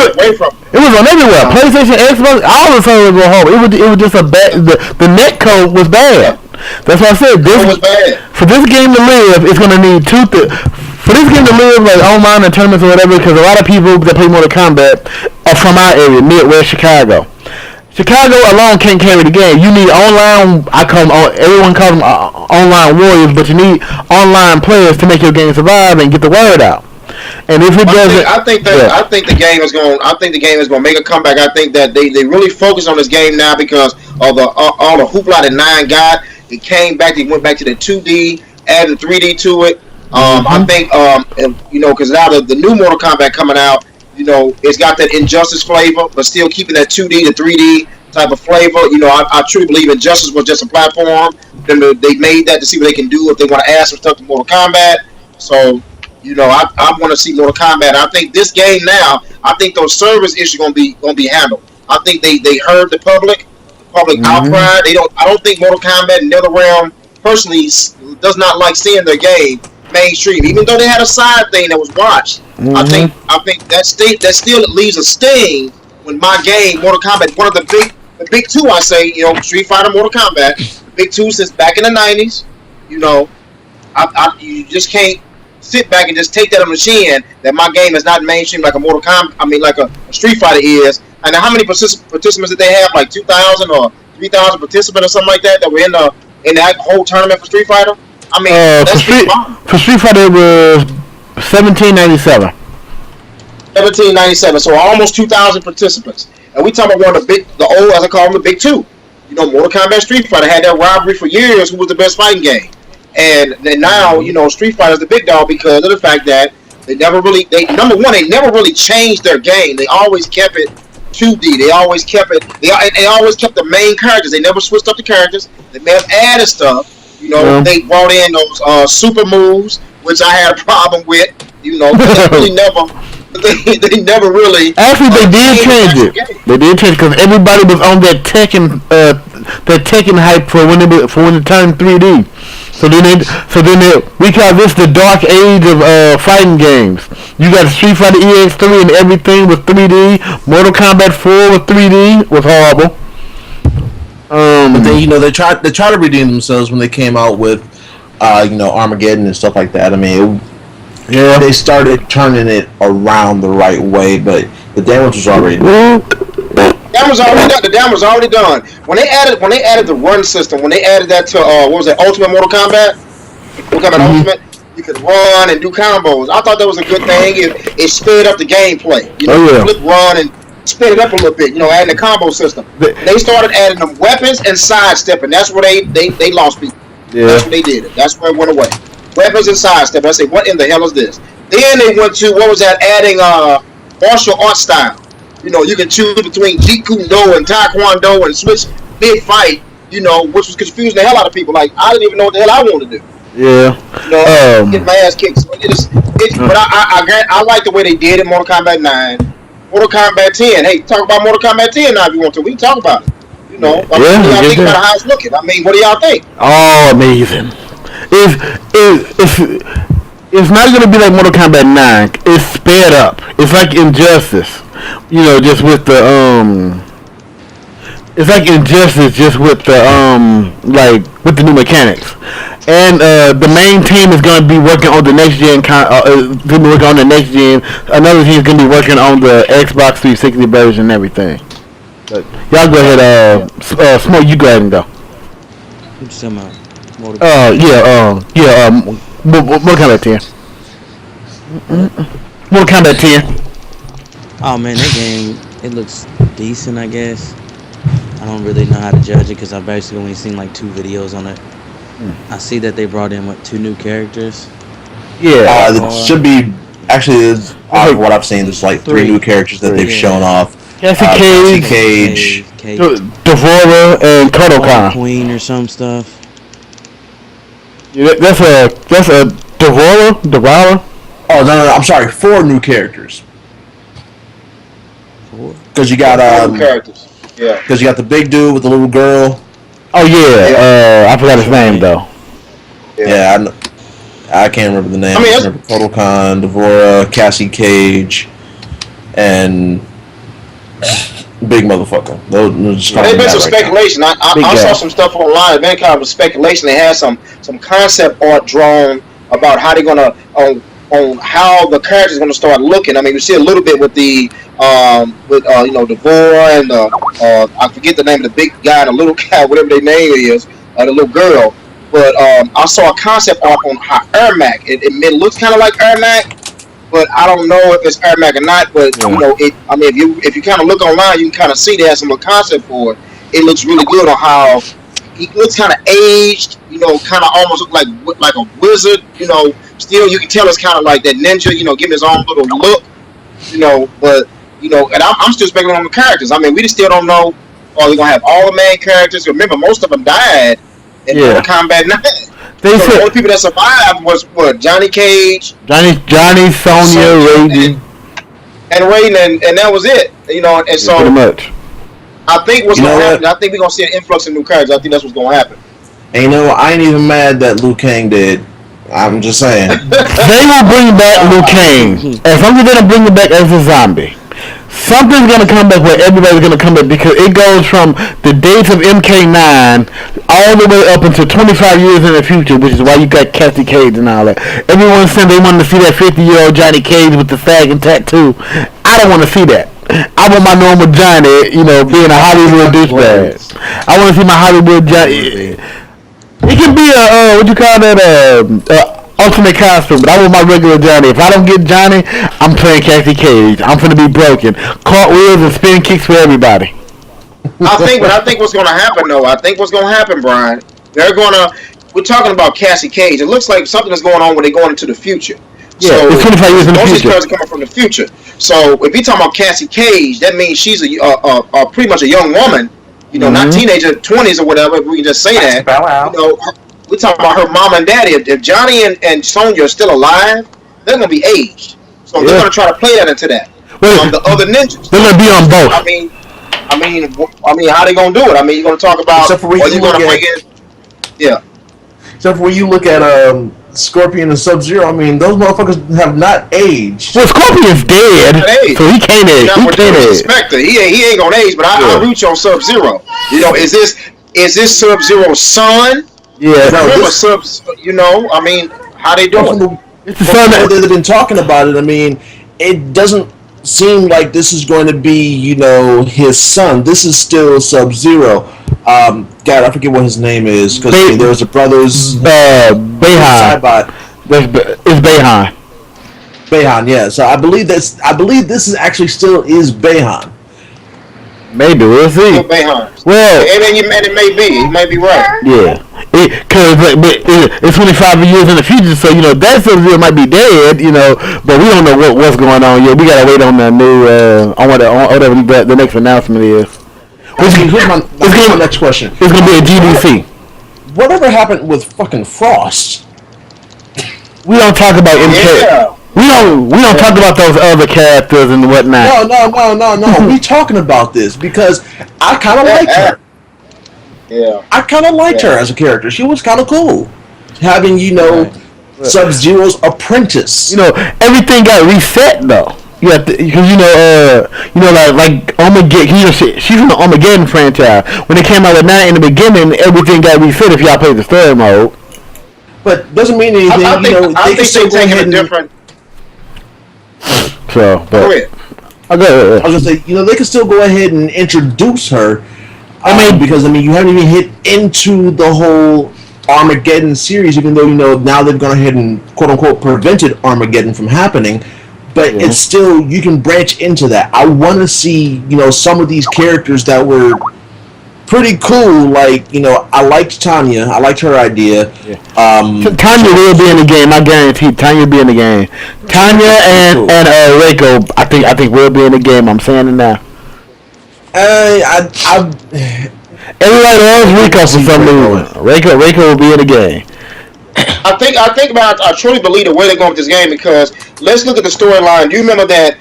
It was on everywhere. PlayStation, Xbox, all the servers were home. It was just a bad. The net code was bad. That's why I said this was bad. For this game to live, it's gonna need for this game to live like online and tournaments or whatever. Because a lot of people that play Mortal Kombat are from our area, Midwest Chicago. Chicago alone can't carry the game. You need online. Everyone calls them online warriors, but you need online players to make your game survive and get the word out. And if it doesn't, I think the game is going. I think the game is going to make a comeback. I think that they really focus on this game now because of all the hoopla that 9 got. It came back. They went back to the 2D, adding 3D to it. I think because now the new Mortal Kombat coming out. It's got that Injustice flavor, but still keeping that 2D to 3D type of flavor. I truly believe Injustice was just a platform. Then they made that to see what they can do if they want to add some stuff to Mortal Kombat. So, I want to see Mortal Kombat. I think this game now, I think those service issues gonna be handled. I think they heard the public outcry. I don't think Mortal Kombat and NetherRealm personally does not like seeing their game mainstream, even though they had a side thing that was watched. I think that still leaves a sting when my game Mortal Kombat, one of the big two, I say, Street Fighter, Mortal Kombat, the big two since back in the 90s. You just can't sit back and just take that on the chin that my game is not mainstream like a Mortal Kombat. I mean, like a Street Fighter is. And how many participants did they have? Like 2,000 or 3,000 participants or something like that were in that whole tournament for Street Fighter. I mean, for Street Fighter it was 1797. 1797. So almost 2,000 participants. And we talking about one of the old, as I call them, the big two. Mortal Kombat, Street Fighter had that rivalry for years. Who was the best fighting game? And then now, Street Fighter is the big dog because of the fact that they never really changed their game. They always kept it 2D. They always kept it. They always kept the main characters. They never switched up the characters. They may have added stuff. They brought in those super moves, which I had a problem with. They really never. They never really. Actually, they did change it. They did change because everybody was on that Tekken hype for when it turned 3D. So then we call this the dark age of fighting games. You got Street Fighter EX3 and everything with 3D. Mortal Kombat 4 with 3D was horrible. But then they tried to redeem themselves when they came out with Armageddon and stuff like that. I mean, they started turning it around the right way, but the damage was already done. The damage was already done. When they added the run system, when they added that to Ultimate Mortal Kombat? Mortal Kombat Ultimate, you could run and do combos. I thought that was a good thing. It sped up the gameplay. Flip, run, and sped it up a little bit. Adding the combo system. They started adding them weapons and sidestepping. That's where they lost people. Yeah. That's what they did. That's where it went away. weapons and sidestep. I say, what in the hell is this? Then they went to what was that? Adding martial art style. You know, you can choose between Jeet Kune Do and Taekwondo and switch mid fight. You know, which was confusing the hell out of people. Like I didn't even know what the hell I wanted to do. Yeah. You know, get my ass kicked. So but I like the way they did it. Mortal Kombat 9, Mortal Kombat 10. Hey, talk about Mortal Kombat 10 now if you want to. We can talk about it. You know, what do y'all think about how it's looking? I mean, what do y'all think? Oh, amazing. It's not gonna be like Mortal Kombat 9. It's sped up. It's like Injustice. You know, just with the It's like Injustice, just with the like with the new mechanics. And the main team is gonna be working on the next gen. Gonna be working on the next gen. Another team is gonna be working on the Xbox 360 version and everything. But y'all go ahead. Smoke, you go ahead and go. I'm just talking about Mortal Kombat 10. Mortal Kombat 10. Oh man, that game, it looks decent, I guess. I don't really know how to judge it because I've basically only seen like 2 videos on it. I see that they brought in 2 new characters. Yeah, it should be actually. Out of what I've seen, there's like 3 new characters that they've shown off. Cassie Cage, Devora, and Kodokan. Queen or some stuff. Yeah, that's a Devora. Oh no! I'm sorry. 4 new characters. 4? Because you got new characters. Yeah. Because you got the big dude with the little girl. Oh yeah. I forgot his name though. Yeah, I can't remember the name. I remember Kodokan, Devora, Cassie Cage, and big motherfucker. There's been some speculation. I saw some stuff online. Been kind of speculation. They had some concept art drawn about how they're gonna on how the character's gonna start looking. I mean, we see a little bit with the you know, Devora and I forget the name of the big guy and the little guy, whatever their name is, the little girl. But I saw a concept art on how Ermac. It looks kind of like Ermac, but I don't know if it's Ermac or not. But you know, I mean, if you kind of look online, you can kind of see they have some concept for it. It looks really good on how he looks kind of aged. You know, kind of almost look like a wizard. You know, still you can tell it's kind of like that ninja. You know, giving his own little look. You know, but you know, and I'm still speculating on the characters. I mean, we just still don't know. Are they gonna have all the main characters? Remember, most of them died in Mortal Kombat 9. They said the only people that survived was what, Johnny Cage, Johnny, Sonya, Raiden, and that was it. You know, and so pretty much. I think what's gonna happen. I think we're gonna see an influx of new characters. I think that's what's gonna happen. And you know, I ain't even mad that Liu Kang did. I'm just saying. They will bring back Liu Kang. As long as they're gonna bring it back as a zombie. Something's gonna come back where everybody's gonna come back, because it goes from the dates of MK9 all the way up until 25 years in the future, which is why you got Cassie Cage and all that. Everyone said they wanted to see that 50-year-old Johnny Cage with the fag and tattoo. I don't want to see that. I want my normal Johnny, you know, being a Hollywood douchebag. I want to see my Hollywood Johnny. It can be a what you call that, ultimate costume, but I want my regular Johnny. If I don't get Johnny, I'm playing Cassie Cage. I'm finna be broken. Cartwheels and spin kicks for everybody. I think what's gonna happen though. I think what's gonna happen, Brian. We're talking about Cassie Cage. It looks like something is going on when they're going into the future. Yeah, so it's 25 years in the future. Most of these characters are coming from the future. So if you're talking about Cassie Cage, that means she's a pretty much a young woman. You know, not teenager, 20s or whatever. If we can just say that. You know, we're talking about her mom and daddy. If Johnny and Sonya are still alive, they're gonna be aged. So they're gonna try to play that into that. The other ninjas. They're gonna be on both. I mean, how they gonna do it? I mean, you're gonna talk about. Except for when you gonna bring in. Yeah. Except for when you look at Scorpion and Sub-Zero, I mean, those motherfuckers have not aged. Well, Scorpion's dead, so he can't age. He ain't gonna age, but I root you on Sub-Zero. You know, is this Sub-Zero's son? Yeah, remember you know, I mean, how they doing? It's the son that they've been talking about it. I mean, it doesn't seem like this is going to be, you know, his son. This is still Sub-Zero. God, I forget what his name is, because there was a Brothas. Bayhan. It's Bayhan. Bayhan, yeah. So I believe this is actually still is Bayhan. Maybe we'll see. Kill Bayhans. Well, and it may be. He may be right. Yeah, because it's 25 years in the future, so that Sub-Zero might be dead, but we don't know what's going on yet. We gotta wait on the new on whatever the next announcement is. Here's my next question. It's gonna be a GDC. Whatever happened with fucking Frost? We don't talk about MK. Yeah. We don't talk about those other characters and whatnot. No. We talking about this because I kind of liked her. Yeah. I kind of liked her as a character. She was kind of cool. Having Sub-Zero's apprentice. Everything got reset though. Yeah, because like Armageddon. She's in the Armageddon franchise. When it came out with 9 in the beginning, everything got reset if y'all played the story mode. But doesn't mean anything. I think they're taking a different. So, but Go ahead. I was gonna say, they can still go ahead and introduce her. Because you haven't even hit into the whole Armageddon series, even though now they've gone ahead and quote unquote prevented Armageddon from happening. But it's still, you can branch into that. I want to see some of these characters that were pretty cool. Like I liked Tanya. I liked her idea. Yeah. Tanya will be in the game. I guarantee Tanya will be in the game. Tanya and Reiko, I think will be in the game. I'm saying it now. Everybody loves Reiko for some reason. Reiko will be in the game. I truly believe the way they're going with this game, because let's look at the storyline. Do you remember that?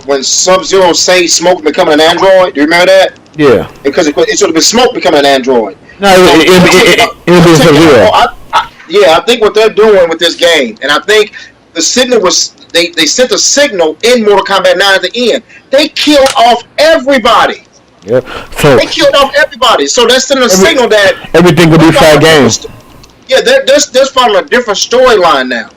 When Sub-Zero saved Smoke becoming an android. Do you remember that? Yeah. Because it should have been Smoke becoming an android. No, it was Sub-Zero. I think what they're doing with this game, and I think the signal was they sent a signal in Mortal Kombat 9 at the end. They killed off everybody. Yeah. So they killed off everybody. So that's sending a signal that everything will be fair game. Yeah, they're following a different storyline now.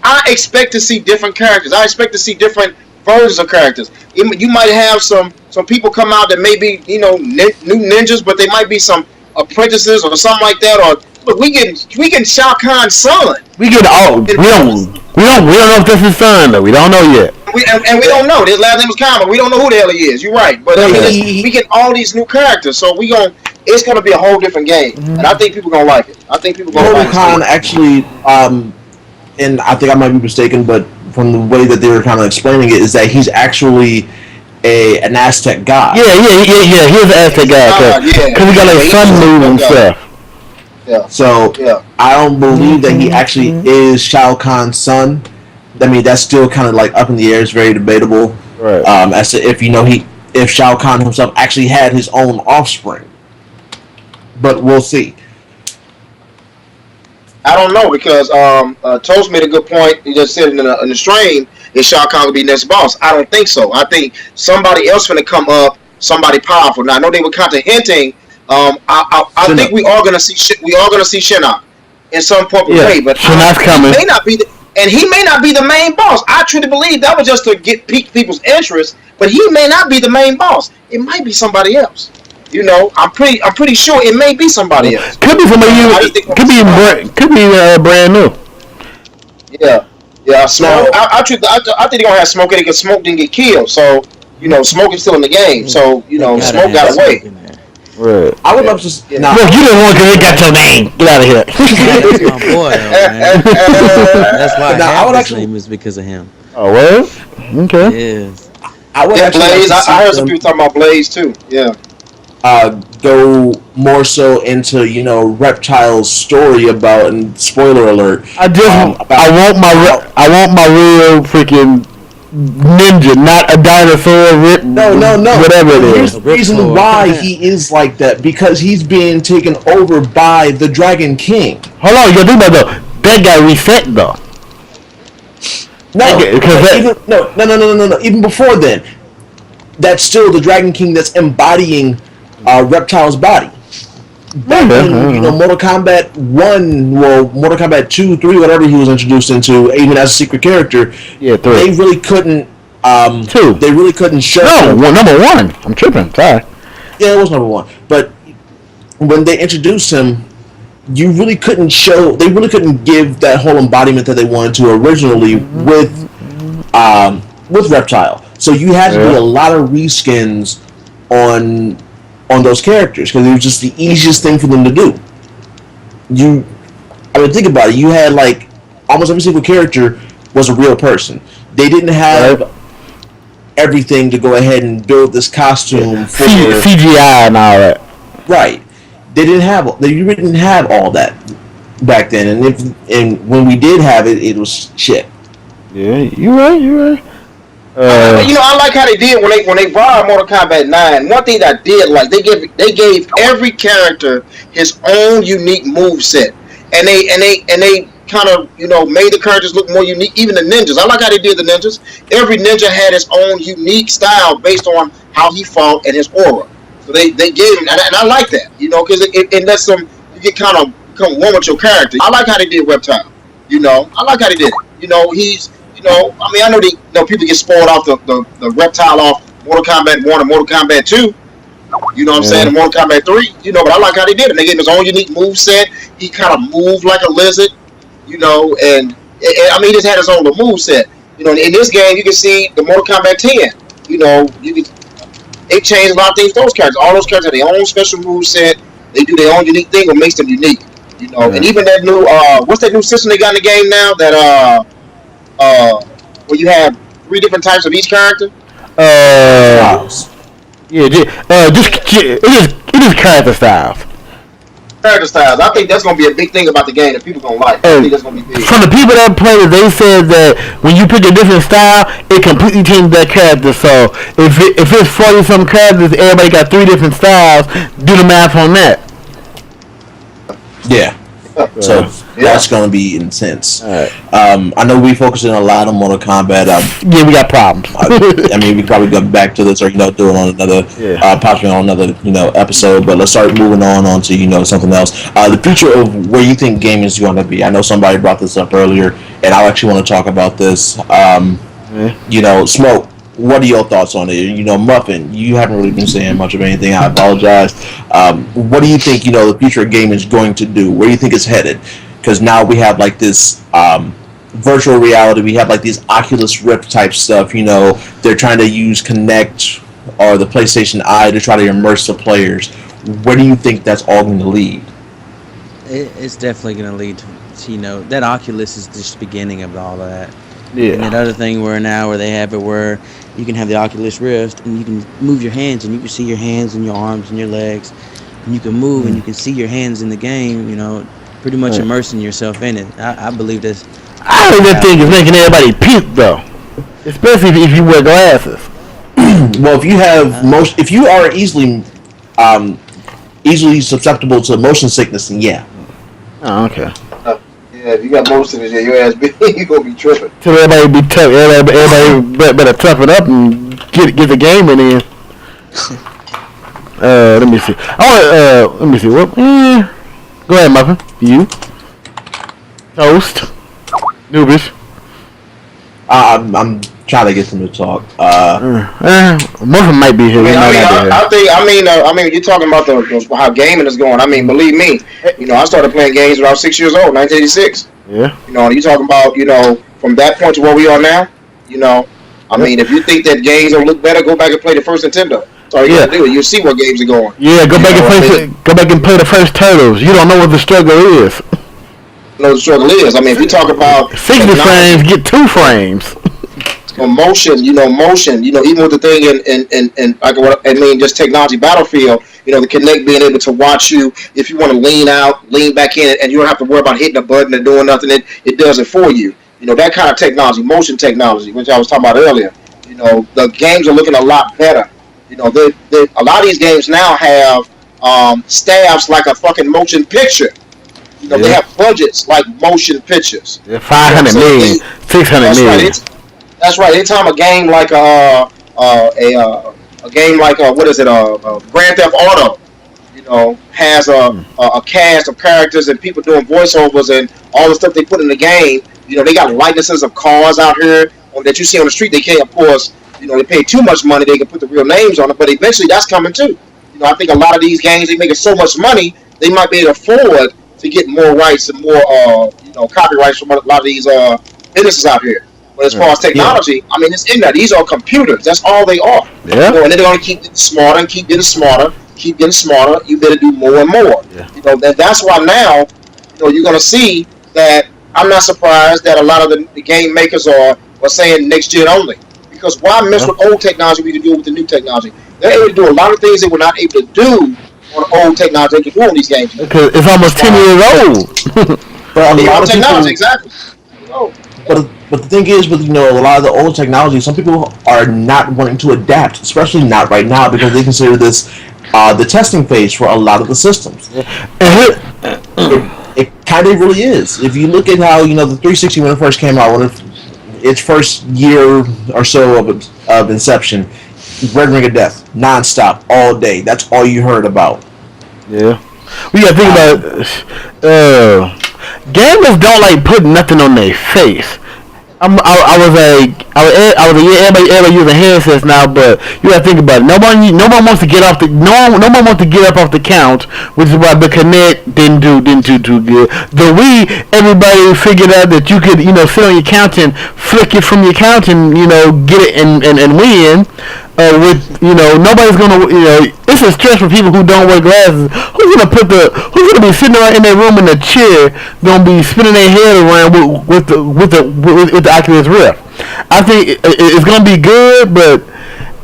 I expect to see different characters. I expect to see different versions of characters. You might have some people come out that may be new ninjas, but they might be some apprentices or something like that. Or look, we getting Shao Kahn's son. We don't know if this is son though. We don't know yet. We don't know. His last name is Kama. We don't know who the hell he is. You're right, but we get all these new characters, so it's gonna be a whole different game, and I think people gonna like it. I think people gonna like it. Khan actually, and I think I might be mistaken, but from the way that they were kind of explaining it, is that he's actually an Aztec god. Yeah. He's an Aztec god because he got like sun moon and stuff. Yeah. So I don't believe that he actually is Shao Kahn's son. I mean, that's still kind of like up in the air. It's very debatable. Right. As to if Shao Kahn himself actually had his own offspring. But we'll see. I don't know, because Toast made a good point. He just said in the stream, is Shao Kahn will be next boss? I don't think so. I think somebody else going to come up, somebody powerful. Now I know they were kind of hinting. I think we are gonna see Shinnok in some point of way, but Shinnok's coming. He may not be the main boss. I truly believe that was just to pique people's interest, but he may not be the main boss. It might be somebody else. I'm pretty sure it may be somebody else. Could be somebody could be brand new. Yeah. Smoke. I think they're gonna have Smoke because Smoke didn't get killed, so Smoke is still in the game. So Smoke got away. Right. I would love to. Look, you didn't want because it got your name. Get out of here. That's my boy, man. That's why I have this name is because of him. Oh, well? Okay. Yes. Blaze. I heard some people talking about Blaze too. Yeah. Go more so into Reptile's story about, and spoiler alert. I want my real freaking ninja, not a dinosaur. No. Whatever it is. Here's the reason why he is like that, because he's being taken over by the Dragon King. Hold on, you gotta think about though. That got reset though. No. Even before then, that's still the Dragon King that's embodying Reptile's body. Back in Mortal Kombat 1, Mortal Kombat 2, 3, whatever he was introduced into, even as a secret character, 3. They really couldn't 2. They really couldn't show number 1. I'm tripping, sorry. Yeah, it was number 1. But when they introduced him, they really couldn't give that whole embodiment that they wanted to originally with Reptile. So you had to do a lot of reskins on those characters because it was just the easiest thing for them to do. I mean, think about it. You had like almost every single character was a real person. They didn't have everything to go ahead and build this costume for CGI and all that. Right. They didn't have all that back then, and when we did have it, it was shit. Yeah, you're right. I like how they did when they brought Mortal Kombat 9. One thing that I did like, they gave every character his own unique move set, and they kind of made the characters look more unique. Even the ninjas, I like how they did the ninjas. Every ninja had his own unique style based on how he fought and his aura. So they gave him, and I like that, because it lets them you get kind of become one with your character. I like how they did Reptile. I like how they did it. He's I know people get spoiled off the Reptile off Mortal Kombat 1 and Mortal Kombat 2. You know what I'm saying? And Mortal Kombat 3. But I like how they did it. They gave him his own unique move set. He kind of moved like a lizard. And he just had his own little move set. In this game, you can see the Mortal Kombat 10. They changed a lot of things for those characters. All those characters have their own special move set. They do their own unique thing, what makes them unique. And even that new what's that new system they got in the game now? That where you have 3 different types of each character. It is character styles. Character styles. I think that's gonna be a big thing about the game that people gonna like. I think that's gonna be big. From the people that play it, they said that when you pick a different style, it completely changes that character. So if it's 40 some characters, everybody got 3 different styles. Do the math on that. Yeah. So that's going to be intense. Right. I know we focusing a lot on Mortal Kombat. Yeah, we got problems. We probably go back to this or do it on another possibly on another episode. But let's start moving on to something else. The future of where you think gaming is going to be. I know somebody brought this up earlier, and I actually want to talk about this. Smoke. What are your thoughts on it? Muffin, you haven't really been saying much of anything. I apologize. What do you think, the future of gaming is going to do? Where do you think it's headed? Because now we have, like, this virtual reality. We have, like, these Oculus Rift type stuff. They're trying to use Kinect or the PlayStation Eye to try to immerse the players. Where do you think that's all going to lead? It's definitely going to lead to, that Oculus is just the beginning of all of that. Yeah. And that other thing where they have it where you can have the Oculus Rift and you can move your hands and you can see your hands and your arms and your legs and you can move and you can see your hands in the game, pretty much immersing yourself in it. I believe this. I think that thing is making everybody puke though, especially if you wear glasses. Well, if you are easily susceptible to motion sickness, then yeah. Oh, okay. Yeah, if you got motion sickness, your ass big, you gonna be tripping. So everybody be tough. Everybody better toughen up and get the game in. Let me see. Let me see. What? Go ahead, Muffin. You. Toast. Noobish. I'm trying to get them to talk. Muffin might be here. I mean, you're talking about how gaming is going. I mean, believe me, I started playing games when I was 6 years old, 1986. Yeah. You talking about, from that point to where we are now, I mean, if you think that games don't look better, go back and play the first Nintendo. That's all you gotta do. You'll see where games are going. Yeah, go back and play the first Turtles. You don't know what the struggle is. The struggle is. I mean, if you talk about 60 frames, get 2 frames. Motion, even with the thing in just technology Battlefield, the Kinect being able to watch you if you want to lean back in, and you don't have to worry about hitting a button or doing nothing. It does it for you. That kind of technology, motion technology, which I was talking about earlier. The games are looking a lot better. A lot of these games now have staffs like a fucking motion picture. They have budgets like motion pictures. 500 million, 600 million. That's right. Anytime a game like Grand Theft Auto, has a cast of characters and people doing voiceovers and all the stuff they put in the game. They got likenesses of cars out here that you see on the street. They can't, of course, they pay too much money. They can put the real names on it, but eventually that's coming too. I think a lot of these games, they making so much money, they might be able to afford to get more rights and more, copyrights from a lot of these businesses out here. But as far as technology, I mean, it's in there. These are computers. That's all they are. Yeah. And they're going to keep getting smarter and keep getting smarter, keep getting smarter. You better do more and more. Yeah. That's why now, you're going to see that. I'm not surprised that a lot of the game makers are saying next gen only. Because why mess with old technology we can do with the new technology? They're able to do a lot of things they were not able to do on old technology they can do on these games. Because it's almost 10 years old. But a lot of technology, people, exactly. But the thing is, with a lot of the old technology, some people are not wanting to adapt, especially not right now, because they consider this the testing phase for a lot of the systems. It kind of really is. If you look at how the 360 when it first came out, when its first year or so of inception, red ring of death, nonstop, all day. That's all you heard about. Yeah, we got to think about gamers don't like putting nothing on their face. Everybody using headsets now, but you gotta think about it. No one wants to get off the no one wants to get up off the couch, which is why the Kinect didn't do too good. The Wii, everybody figured out that you could sit on your couch and flick it from your couch and get it and win. Nobody's gonna it's a stress for people who don't wear glasses. Who's gonna be sitting around in their room in a chair, gonna be spinning their head around with the Oculus Rift? I think it's gonna be good, but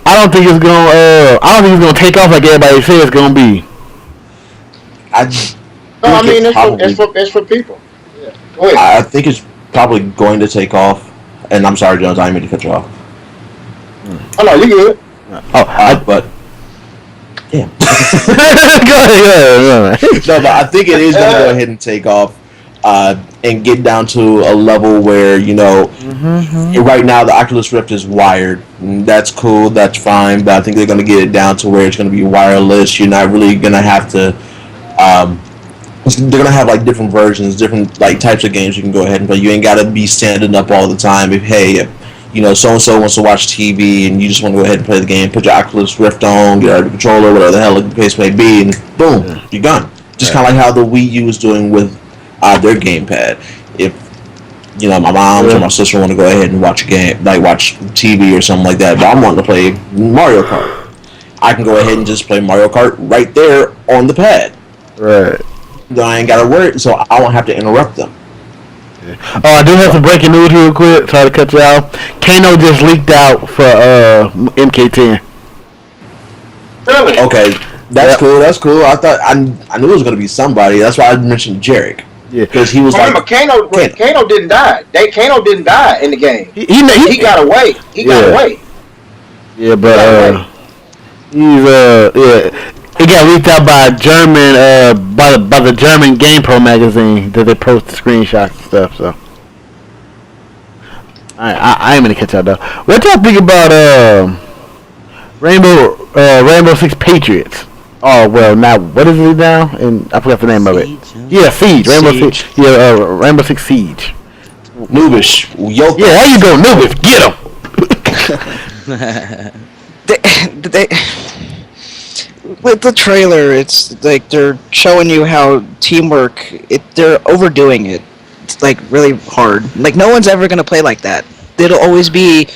I don't think it's gonna take off like everybody says it's gonna be. It's for people. Yeah. Go ahead. I think it's probably going to take off. And I'm sorry, Jones, I didn't mean to cut you off. Oh no, you good. But yeah. Go ahead. No, but I think it is going to go ahead and take off and get down to a level where right now the Oculus Rift is wired. That's cool, that's fine, but I think they're going to get it down to where it's going to be wireless. You're not really going to have to. They're going to have like different versions, different like types of games you can go ahead and play. You ain't got to be standing up all the time. If so-and-so wants to watch TV and you just want to go ahead and play the game, put your Oculus Rift on, get a controller, whatever the hell the case may be, and boom, you're done. Just kind of like how the Wii U is doing with their gamepad. If my mom or my sister want to go ahead and watch a game, like watch TV or something like that, but I'm wanting to play Mario Kart, I can go ahead and just play Mario Kart right there on the pad. Right. I ain't got to worry, so I won't have to interrupt them. Oh, I do have some breaking news real quick. Sorry to cut you out. Kano just leaked out for MK10. Really? Okay, that's cool. That's cool. I thought I knew it was gonna be somebody. That's why I mentioned Jarek. Yeah, because he was Kano didn't die. Kano didn't die in the game. He got away. He got away. Yeah, but he's it got leaked out by German by the German GamePro magazine that they post screenshots and stuff. So I ain't gonna catch out though. What y'all think about Rainbow Six Patriots? Oh well, now what is it now? And I forgot the name of it. Yeah, Siege. Rainbow Six. Yeah, Rainbow Six Siege. Noobish. Yo. Yeah, there you go, Noobish. They with the trailer, it's like they're showing you how teamwork. They're overdoing it. It's like really hard. Like no one's ever gonna play like that. It'll always be,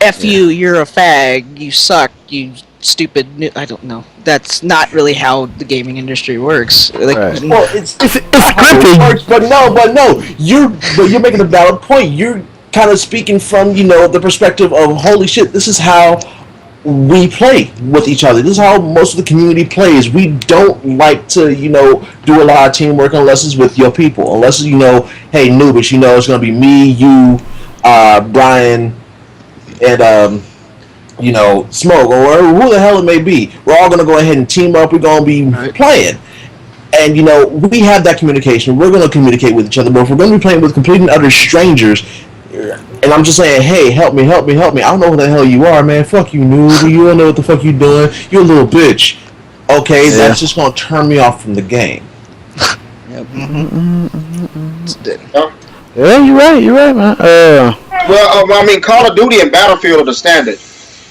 "F you, you're a fag. You suck. You stupid." I don't know. That's not really how the gaming industry works. Like, right. Well, it's scripted. But no. You're making a valid point. You're kind of speaking from the perspective of holy shit. This is how we play with each other. This is how most of the community plays. We don't like to, do a lot of teamwork unless it's with your people. Unless hey, Noobish, it's gonna be me, you, Brian, and Smoke, or who the hell it may be. We're all gonna go ahead and team up. We're gonna be playing. And we have that communication. We're gonna communicate with each other. But if we're gonna be playing with complete and utter strangers, and I'm just saying, hey, help me. I don't know who the hell you are, man. Fuck you, noob. You don't know what the fuck you doing. You're a little bitch. Okay, that's just gonna turn me off from the game. Yep. Yeah, you're right, man. Well, I mean, Call of Duty and Battlefield are the standard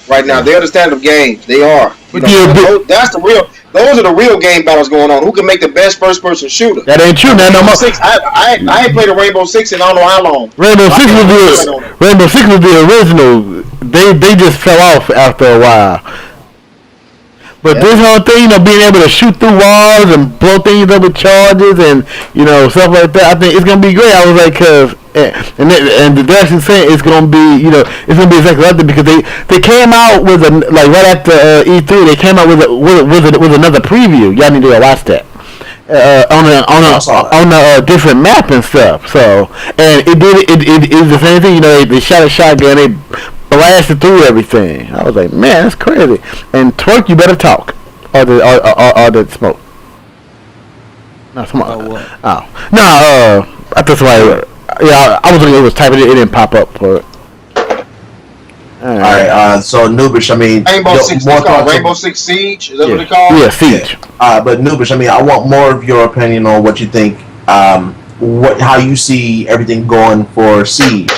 right now. They're the standard of games. They are. That's the real. Those are the real game battles going on. Who can make the best first-person shooter? That ain't true, man. No more. I ain't played a Rainbow Six in I don't know how long. Rainbow Six was good. Rainbow Six was the original. They just fell off after a while. But this whole thing, being able to shoot through walls and blow things up with charges and stuff like that, I think it's gonna be great. I was like, and they're actually saying it's gonna be, it's gonna be exactly like that because they came out with right after E3, they came out with another preview. Y'all need to go watch that. On a different map and stuff. So, and it is the same thing. They shot a shotgun, they blasted through everything. I was like, man, that's crazy. And Twerk, you better talk, or the smoke. No, smoke. No. I thought somebody. Yeah, I was looking. It was typing it. It didn't pop up for it. All right. So Nubish, Rainbow Six Siege. Is that what they call it? Yeah, Siege. But Nubish, I want more of your opinion on what you think. How you see everything going for Siege.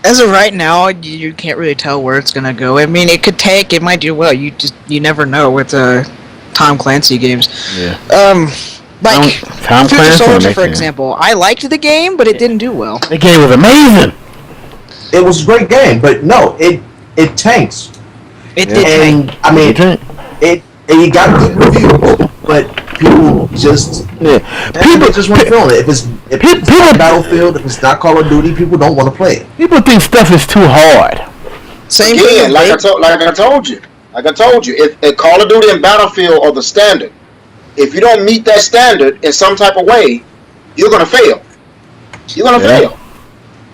As of right now, you can't really tell where it's gonna go. I mean, it could tank, it might do well. You never know with Tom Clancy games. Yeah. Like Tom Future Clancy, Soldier, for example. I liked the game, but it didn't do well. The game was amazing. It was a great game, but no, it tanks. It did tank. I mean, it got good reviews, but people just just weren't feeling it. If it's not Battlefield, if it's not Call of Duty, people don't want to play it. People think stuff is too hard. Same thing. thing. Like I told you, if Call of Duty and Battlefield are the standard, if you don't meet that standard in some type of way, you're gonna fail. You're gonna fail.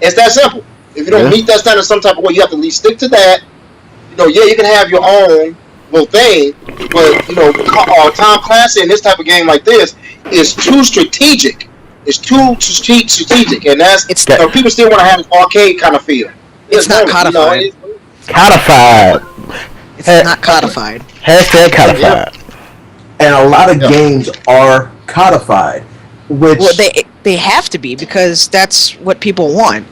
It's that simple. If you don't meet that standard in some type of way, you have to at least stick to that. You can have your own little thing, but Tom Clancy in this type of game like this is too strategic. It's too strategic, and people still want to have an arcade kind of feel. It's not codified. Codified. It's not codified. Hashtag codified. And a lot of games are codified, which they have to be because that's what people want.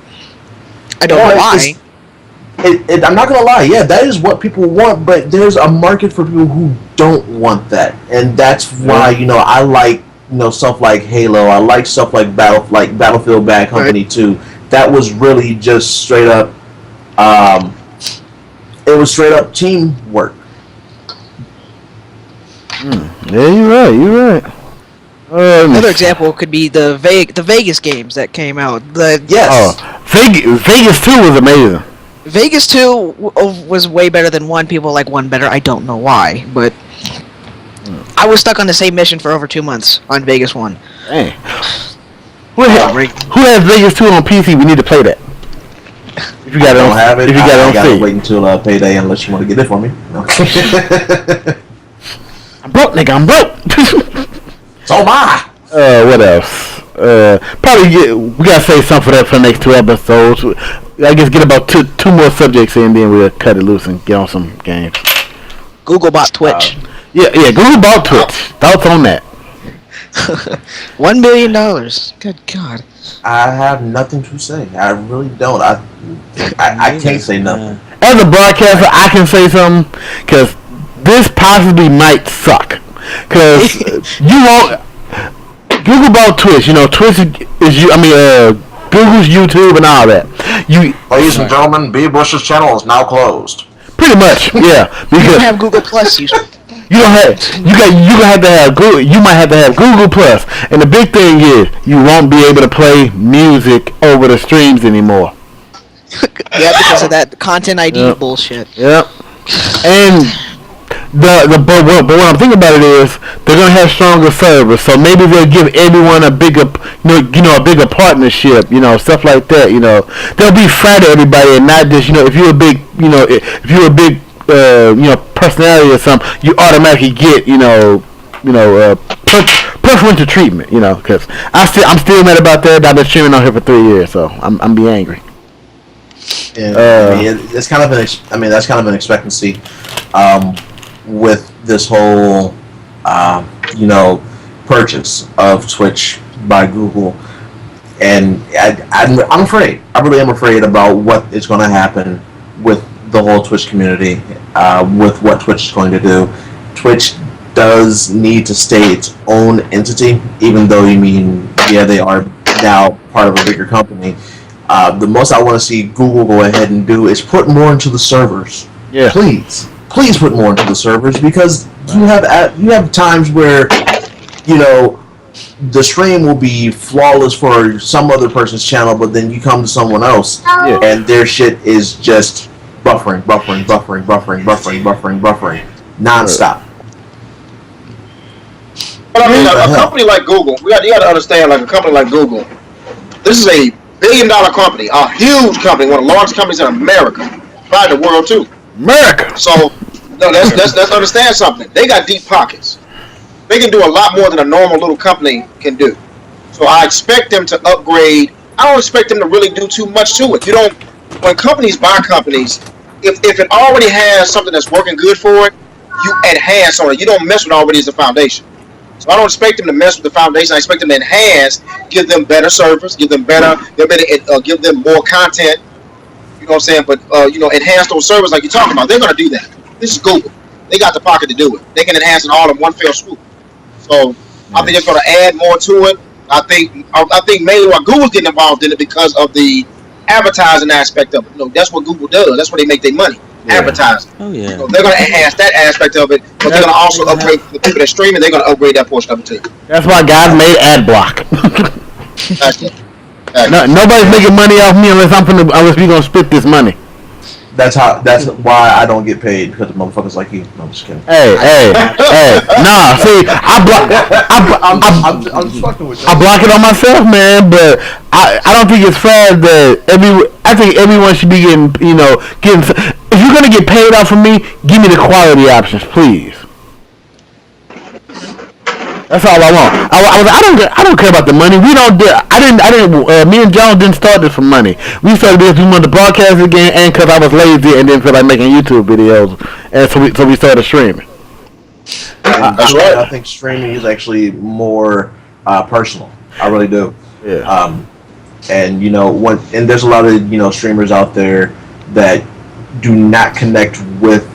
I don't know why. I'm not gonna lie, that is what people want, but there's a market for people who don't want that, and that's why I like stuff like Halo. I like stuff like Battlefield Bad Company 2. That was really just straight up. It was straight up teamwork. Yeah, you're right. Another example could be the Vegas games that came out. Vegas 2 was amazing. Vegas 2 was way better than 1. People like 1 better. I don't know why, but I was stuck on the same mission for over 2 months on Vegas 1. Dang. Who has Vegas 2 on PC? We need to play that. If you got don't have it, if you got it on gotta Steam. wait until payday unless you want to get it for me. No. I'm broke, nigga. I'm broke. So am I. What else? We gotta say something for that for the next 2 episodes. I guess get about two more subjects in, then we'll cut it loose and get on some games. Google bought Twitch. Google bought Twitch. Thoughts on that? $1 million. Good God. I have nothing to say. I really don't. I can't say nothing. As a broadcaster, I can say something because this possibly might suck. Because you won't. Google bought Twitch. Twitch is Google's YouTube and all that. Ladies and gentlemen, B. Bush's channel is now closed. Pretty much, yeah. Because you don't have Google Plus. You gonna have to have Google. You might have to have Google Plus, and the big thing is you won't be able to play music over the streams anymore. Yeah, because of that content ID bullshit. Yep. And but what I'm thinking about it is they're gonna have stronger servers, so maybe they'll give everyone a bigger, a bigger partnership, stuff like that. They'll be fair to everybody and not just, if you're a big, if you're a big, personality or something, you automatically get, preferential treatment, because I'm still mad about that. I've been streaming on here for 3 years, so I'm being angry. Yeah, it's kind of that's kind of an expectancy. With this whole, purchase of Twitch by Google, and I'm afraid. I really am afraid about what is going to happen with the whole Twitch community, with what Twitch is going to do. Twitch does need to stay its own entity, even though they are now part of a bigger company. The most I want to see Google go ahead and do is put more into the servers. Yeah. Please put more into the servers, because you have times where, you know, the stream will be flawless for some other person's channel, but then you come to someone else and their shit is just buffering nonstop. But I mean, a company like Google, you got to understand, like a company like Google, this is a billion-dollar company, a huge company, one of the largest companies in America, probably the world too. America. So, no, let's understand something. They got deep pockets. They can do a lot more than a normal little company can do. So I expect them to upgrade. I don't expect them to really do too much to it. You don't. When companies buy companies, if it already has something that's working good for it, you enhance on it. You don't mess with already as a foundation. So I don't expect them to mess with the foundation. I expect them to enhance, give them better service, give them give them more content. You know what I'm saying? But enhance those servers like you're talking about. They're gonna do that. This is Google. They got the pocket to do it. They can enhance it all in one fell swoop. So I think it's gonna add more to it. I think mainly why Google's getting involved in it because of the advertising aspect of it. You know, that's what Google does. That's where they make their money. Yeah. Advertising. Oh yeah. You know, they're gonna enhance that aspect of it, but they're gonna also upgrade the people that streaming. They're gonna upgrade that portion of it too. That's why God made ad block. Exactly. No, nobody's making money off me unless we gonna split this money. That's why I don't get paid, because of motherfuckers like you. No, I'm just kidding. Hey. Nah, see, I'm just fucking with you. I block it on myself, man. But I don't think it's fair that I think everyone should be getting. If you're gonna get paid off from me, give me the quality options, please. That's all I want. I don't care about the money. We don't. Me and Jones didn't start this for money. We started this. We wanted to broadcast again, and because I was lazy and didn't feel like making YouTube videos, and so we started streaming. That's right. I think streaming is actually more personal. I really do. Yeah. And there's a lot of streamers out there that do not connect with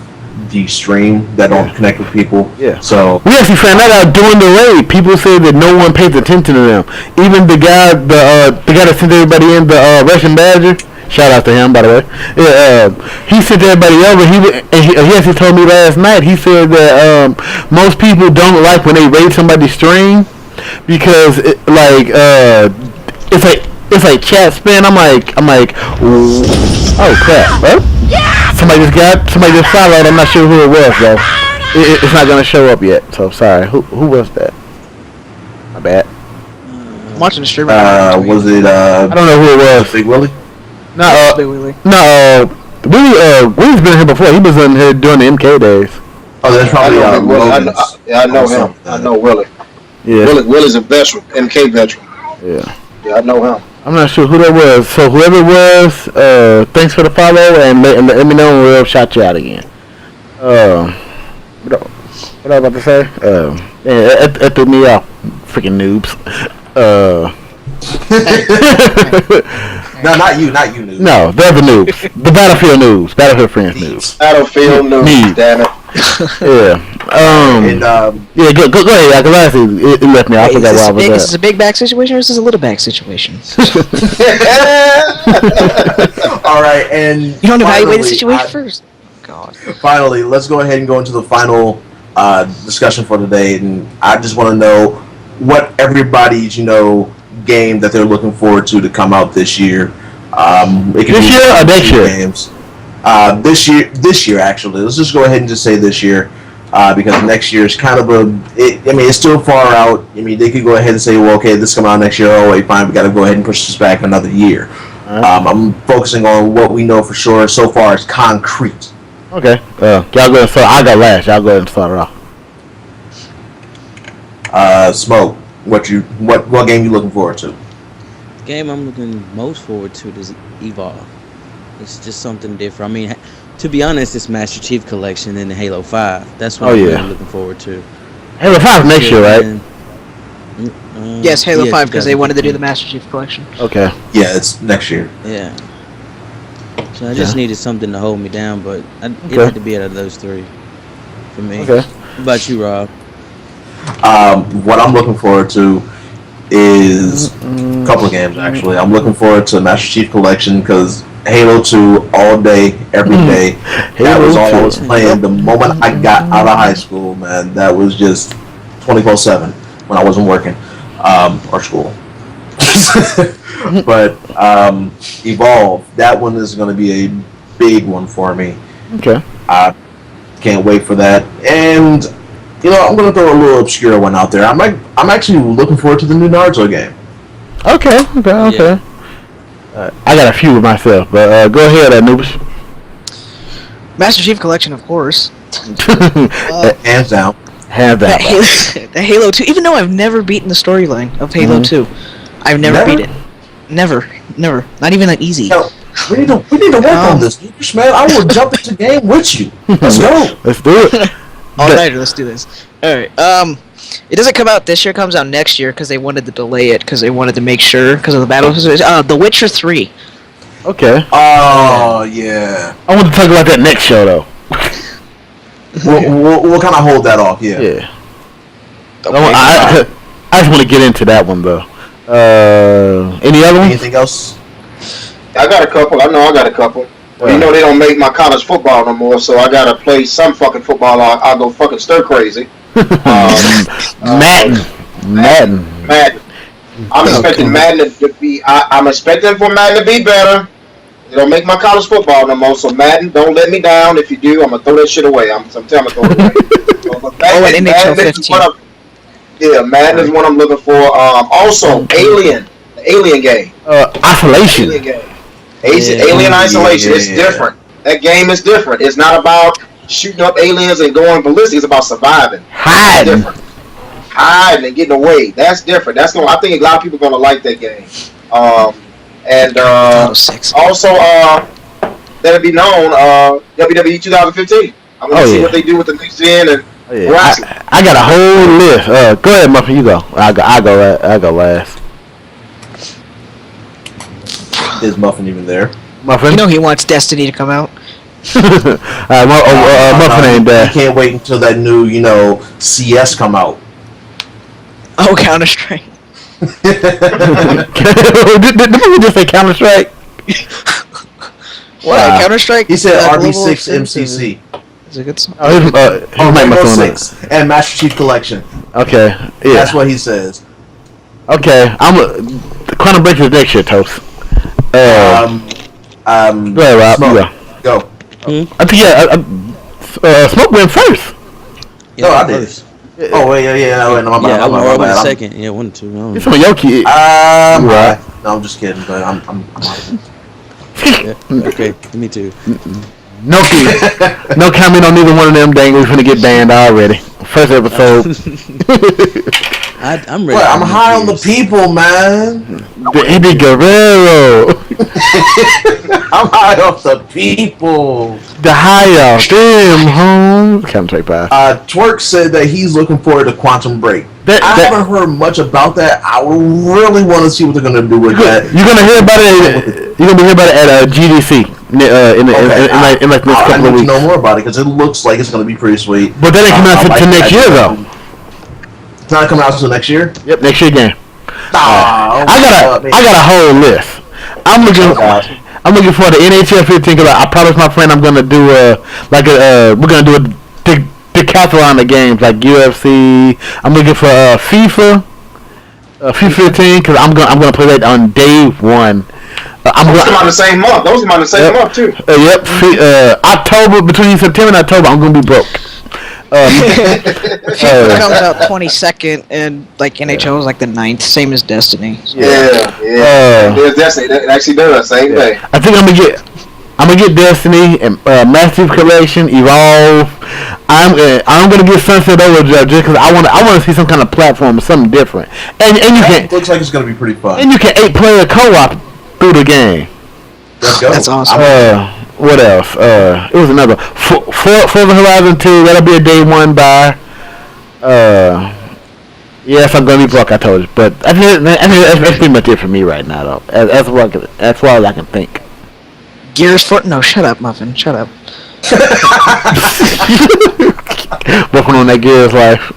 the stream, that don't connect with people. Yeah. So we actually found that out during the raid. People say that no one pays attention to them. Even the guy that sent everybody in, the Russian Badger. Shout out to him, by the way. Yeah. He sent everybody over. He actually told me last night. He said that most people don't like when they raid somebody's stream because it's like chat spam. I'm like, oh crap, bro. Somebody just followed. I'm not sure who it was though. It's not gonna show up yet. So sorry. Who was that? My bad. I'm watching the stream. Was it? I don't know who it was. Big Willie? No. Big Willie. No. Willie's been here before. He was in here during the MK days. Oh, that's probably I know him. I know Willie. Yeah. Willie's a veteran, MK veteran. Yeah. Yeah, I know him. I'm not sure who that was. So whoever it was, thanks for the follow and let me know when we'll shout you out again. What I was about to say? It threw me off. Freaking noobs. No, not you, noobs. No, they're the noobs. The Battlefield noobs. Battlefield friends noobs. Battlefield noobs, damn it. Yeah. Yeah, go ahead, because last it left me. I forgot why I was Is this a big back situation or is this a little back situation? All right, and you don't evaluate the situation first. God. Finally, let's go ahead and go into the final discussion for today, and I just want to know what everybody's game that they're looking forward to come out this year. It can this year or next year? Games. This year actually. Let's just go ahead and just say this year, because next year is kind of it's still far out. I mean, they could go ahead and say, well, okay, this is coming out next year. Oh wait, fine, we got to go ahead and push this back another year. Right. I'm focusing on what we know for sure so far is concrete. Okay. Y'all go ahead and start. I got last. Y'all go ahead and start it off. Smoke. What game you looking forward to? The game I'm looking most forward to is Evolve. It's just something different. I mean, to be honest, it's Master Chief Collection and Halo 5. That's what I'm really looking forward to. Halo 5 next year, right? Yes, Halo 5, because they wanted to do the Master Chief Collection. Okay. Yeah, it's next year. Yeah. So I just needed something to hold me down, but it had to be out of those three for me. Okay. What about you, Rob? What I'm looking forward to is Couple of games actually. I'm looking forward to Master Chief Collection because Halo 2 all day, every day. That was all I was playing the moment I got out of high school, man. That was just 24/7 when I wasn't working or school. But Evolve, that one is going to be a big one for me. Okay. I can't wait for that. And you know, I'm going to throw a little obscure one out there. I'm actually looking forward to the new Naruto game. Okay. Yeah. I got a few myself, but go ahead, Anubis. Master Chief Collection, of course. Hands down. Have that. The Halo 2, even though I've never beaten the storyline of Halo 2. I've never beat it. Never. Not even that easy. Yo, we need to work on this, Lucas, man. I will jump into game with you. Let's go. Let's do it. All right, let's do this. Alright, it doesn't come out this year, it comes out next year because they wanted to delay it because they wanted to make sure because of the battle. The Witcher 3. Okay. Oh, yeah. I want to talk about that next show, though. We'll kind of hold that off, yeah. Yeah. Okay. I just want to get into that one, though. Any other ones? Anything else? I got a couple. I know I got a couple. Well, you know they don't make my college football no more, so I gotta play some fucking football. I'll go fucking stir crazy. Madden. I'm expecting Madden to be. I'm expecting for Madden to be better. They don't make my college football no more, so Madden, don't let me down. If you do, I'm gonna throw that shit away. I'm telling you, I'm gonna throw it away. And NHL 15. Madden is what I'm looking for. Also, Alien, the Alien game. Isolation. Alien game. Alien Isolation. It's different. That game is different. It's not about shooting up aliens and going ballistic. It's about surviving. Hiding and getting away. That's different. I think a lot of people are gonna like that game. Also, let it be known, WWE 2015. I'm gonna see what they do with the next gen and wrestling. I got a whole list. Go ahead, Muffin. You go. I go last. Is Muffin even there? Muffin. You know he wants Destiny to come out. Muffin ain't there. You can't wait until that new, CS come out. Oh, Counter-Strike. Did we just say Counter-Strike? What? Counter-Strike? He said Global RB6 Offensive. MCC. Is it a good song? Rainbow Six and Master Chief Collection. Okay, yeah. That's what he says. Okay, the Quantum Break is next year, Toast. Go ahead, Rob. Smoke. Go. I think Smoke went first. No, I did. Oh wait, yeah. Wait, no, my bad. I went second. Yeah, 1, 2. It's some of your kids. Right. No, I'm just kidding, but I'm Okay, me too. No comment on neither one of them. Dang, we're finna get banned already. First episode. I'm ready. I'm high on the people, man. The Eddie Guerrero. I'm high off the people. The high off them home. Counter Strike 5. Twerk said that he's looking forward to Quantum Break. I haven't heard much about that. I really want to see what they're gonna do with that. You're gonna hear about it. You're gonna hear about it at GDC in like the next couple of weeks. I need to know more about it because it looks like it's gonna be pretty sweet. But that ain't coming out until next year though. It's not coming out until next year. Yep, next year game. I got a whole list. I'm looking for the NHL 15 because I promised my friend I'm gonna do we're gonna do a decathlon of games like UFC. I'm looking for FIFA 15 because I'm gonna play that on day one. Those come out the same month. Those come out the same month too. Yep. October, between September and October, I'm gonna be broke. FIFA comes out 22nd, and like NHL is like the 9th, same as Destiny. Yeah. There's Destiny. That actually does same day. I think I'm gonna get Destiny and Master Chief Collection, Evolve. I'm gonna get Sunset Overdrive just because I want to see some kind of platform or something different. And you can. It looks like it's gonna be pretty fun. And you can 8-player co-op through the game. Let's go. That's awesome. What else? It was another Forza Horizon 2. That'll be a day one buy. Yes, I'm gonna be broke. I told you, but I think that's pretty much it for me right now, though. That's all I can think. Gears for no, shut up, Muffin. Shut up. Working on that Gears life.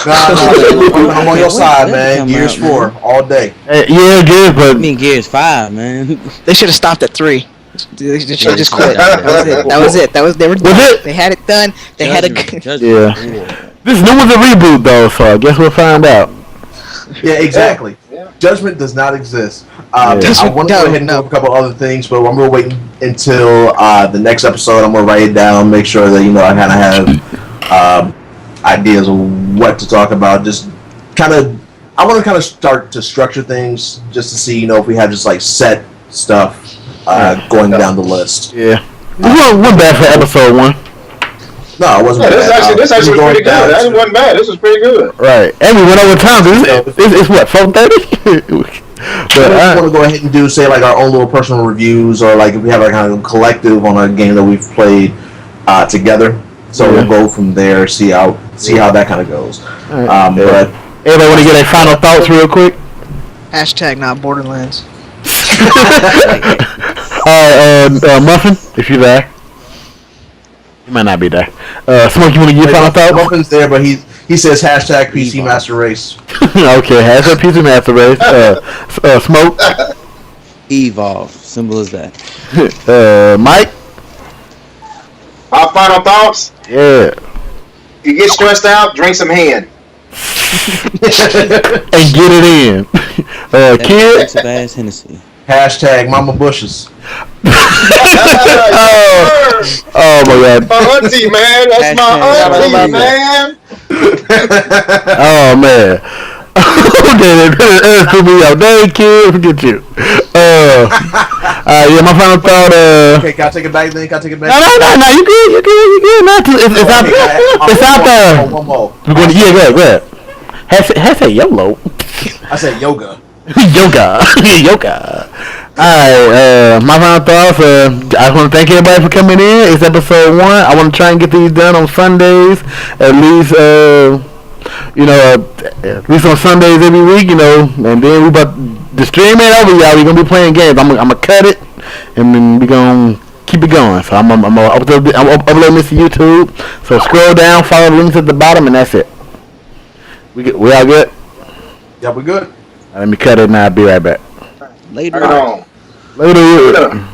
Nah, I'm on your side, When man. come Gears out, 4 all day. Yeah, good, I but mean, Gears 5, man. They should have stopped at 3. They should have just Yeah, quit. That was it. That was it. They were done. it? They had it done. They had Judgment, a. Judgment. yeah. This new one's a reboot though, so I guess we'll find out. Yeah, exactly. Yeah. Judgment does not exist. Yeah. I want to go ahead and do a couple other things, but I'm going to wait until the next episode. I'm going to write it down, make sure that I kind of have ideas of what to talk about. Just kind of, I want to kind of start to structure things just to see, if we have just like set stuff going down the list. Yeah. One bad for episode 1. No, it wasn't. Yeah, this actually was pretty good. That wasn't bad. This was pretty good. Right. And we went over time. It's what, 4:30? But I want to go ahead and do say like our own little personal reviews, or like if we have a kind of collective on a game that we've played together. So we'll go from there, see how that kind of goes. Right. But everybody want to get their final thoughts real quick? Hashtag not Borderlands. Muffin, if you're there. He might not be there. Smoke, you want to get final thoughts? Muffin's there, but he says hashtag PC Master Race. Okay, hashtag PC Master Race. Smoke. Evolve. Simple as that. Mike. Our final thoughts. Yeah. You get stressed out, drink some hen. And get it in. Kid. Expensive Hennessy. Hashtag Mama Bushes. Oh my God. My auntie, man. That's my auntie, man. Oh man. Okay, that threw me out. Dang, kid, forget you. Yeah, my final thought. Okay, can I take it back then? Can I take it back? No, you good. Not too, it's out there. One more. Yeah, go ahead. Hashtag YOLO. I said yoga. Yoga. Alright, my final thoughts. I just want to thank everybody for coming in. It's episode 1. I want to try and get these done on Sundays, at least at least on Sundays every week, and then the stream ain't over, y'all. We're gonna be playing games. I'm gonna cut it, and then we gonna keep it going. So I'm uploading this to YouTube. So scroll down, follow the links at the bottom, and that's it. We all good? Yeah, we're good. Let me cut it, and I'll be right back. Later. Right on. Later.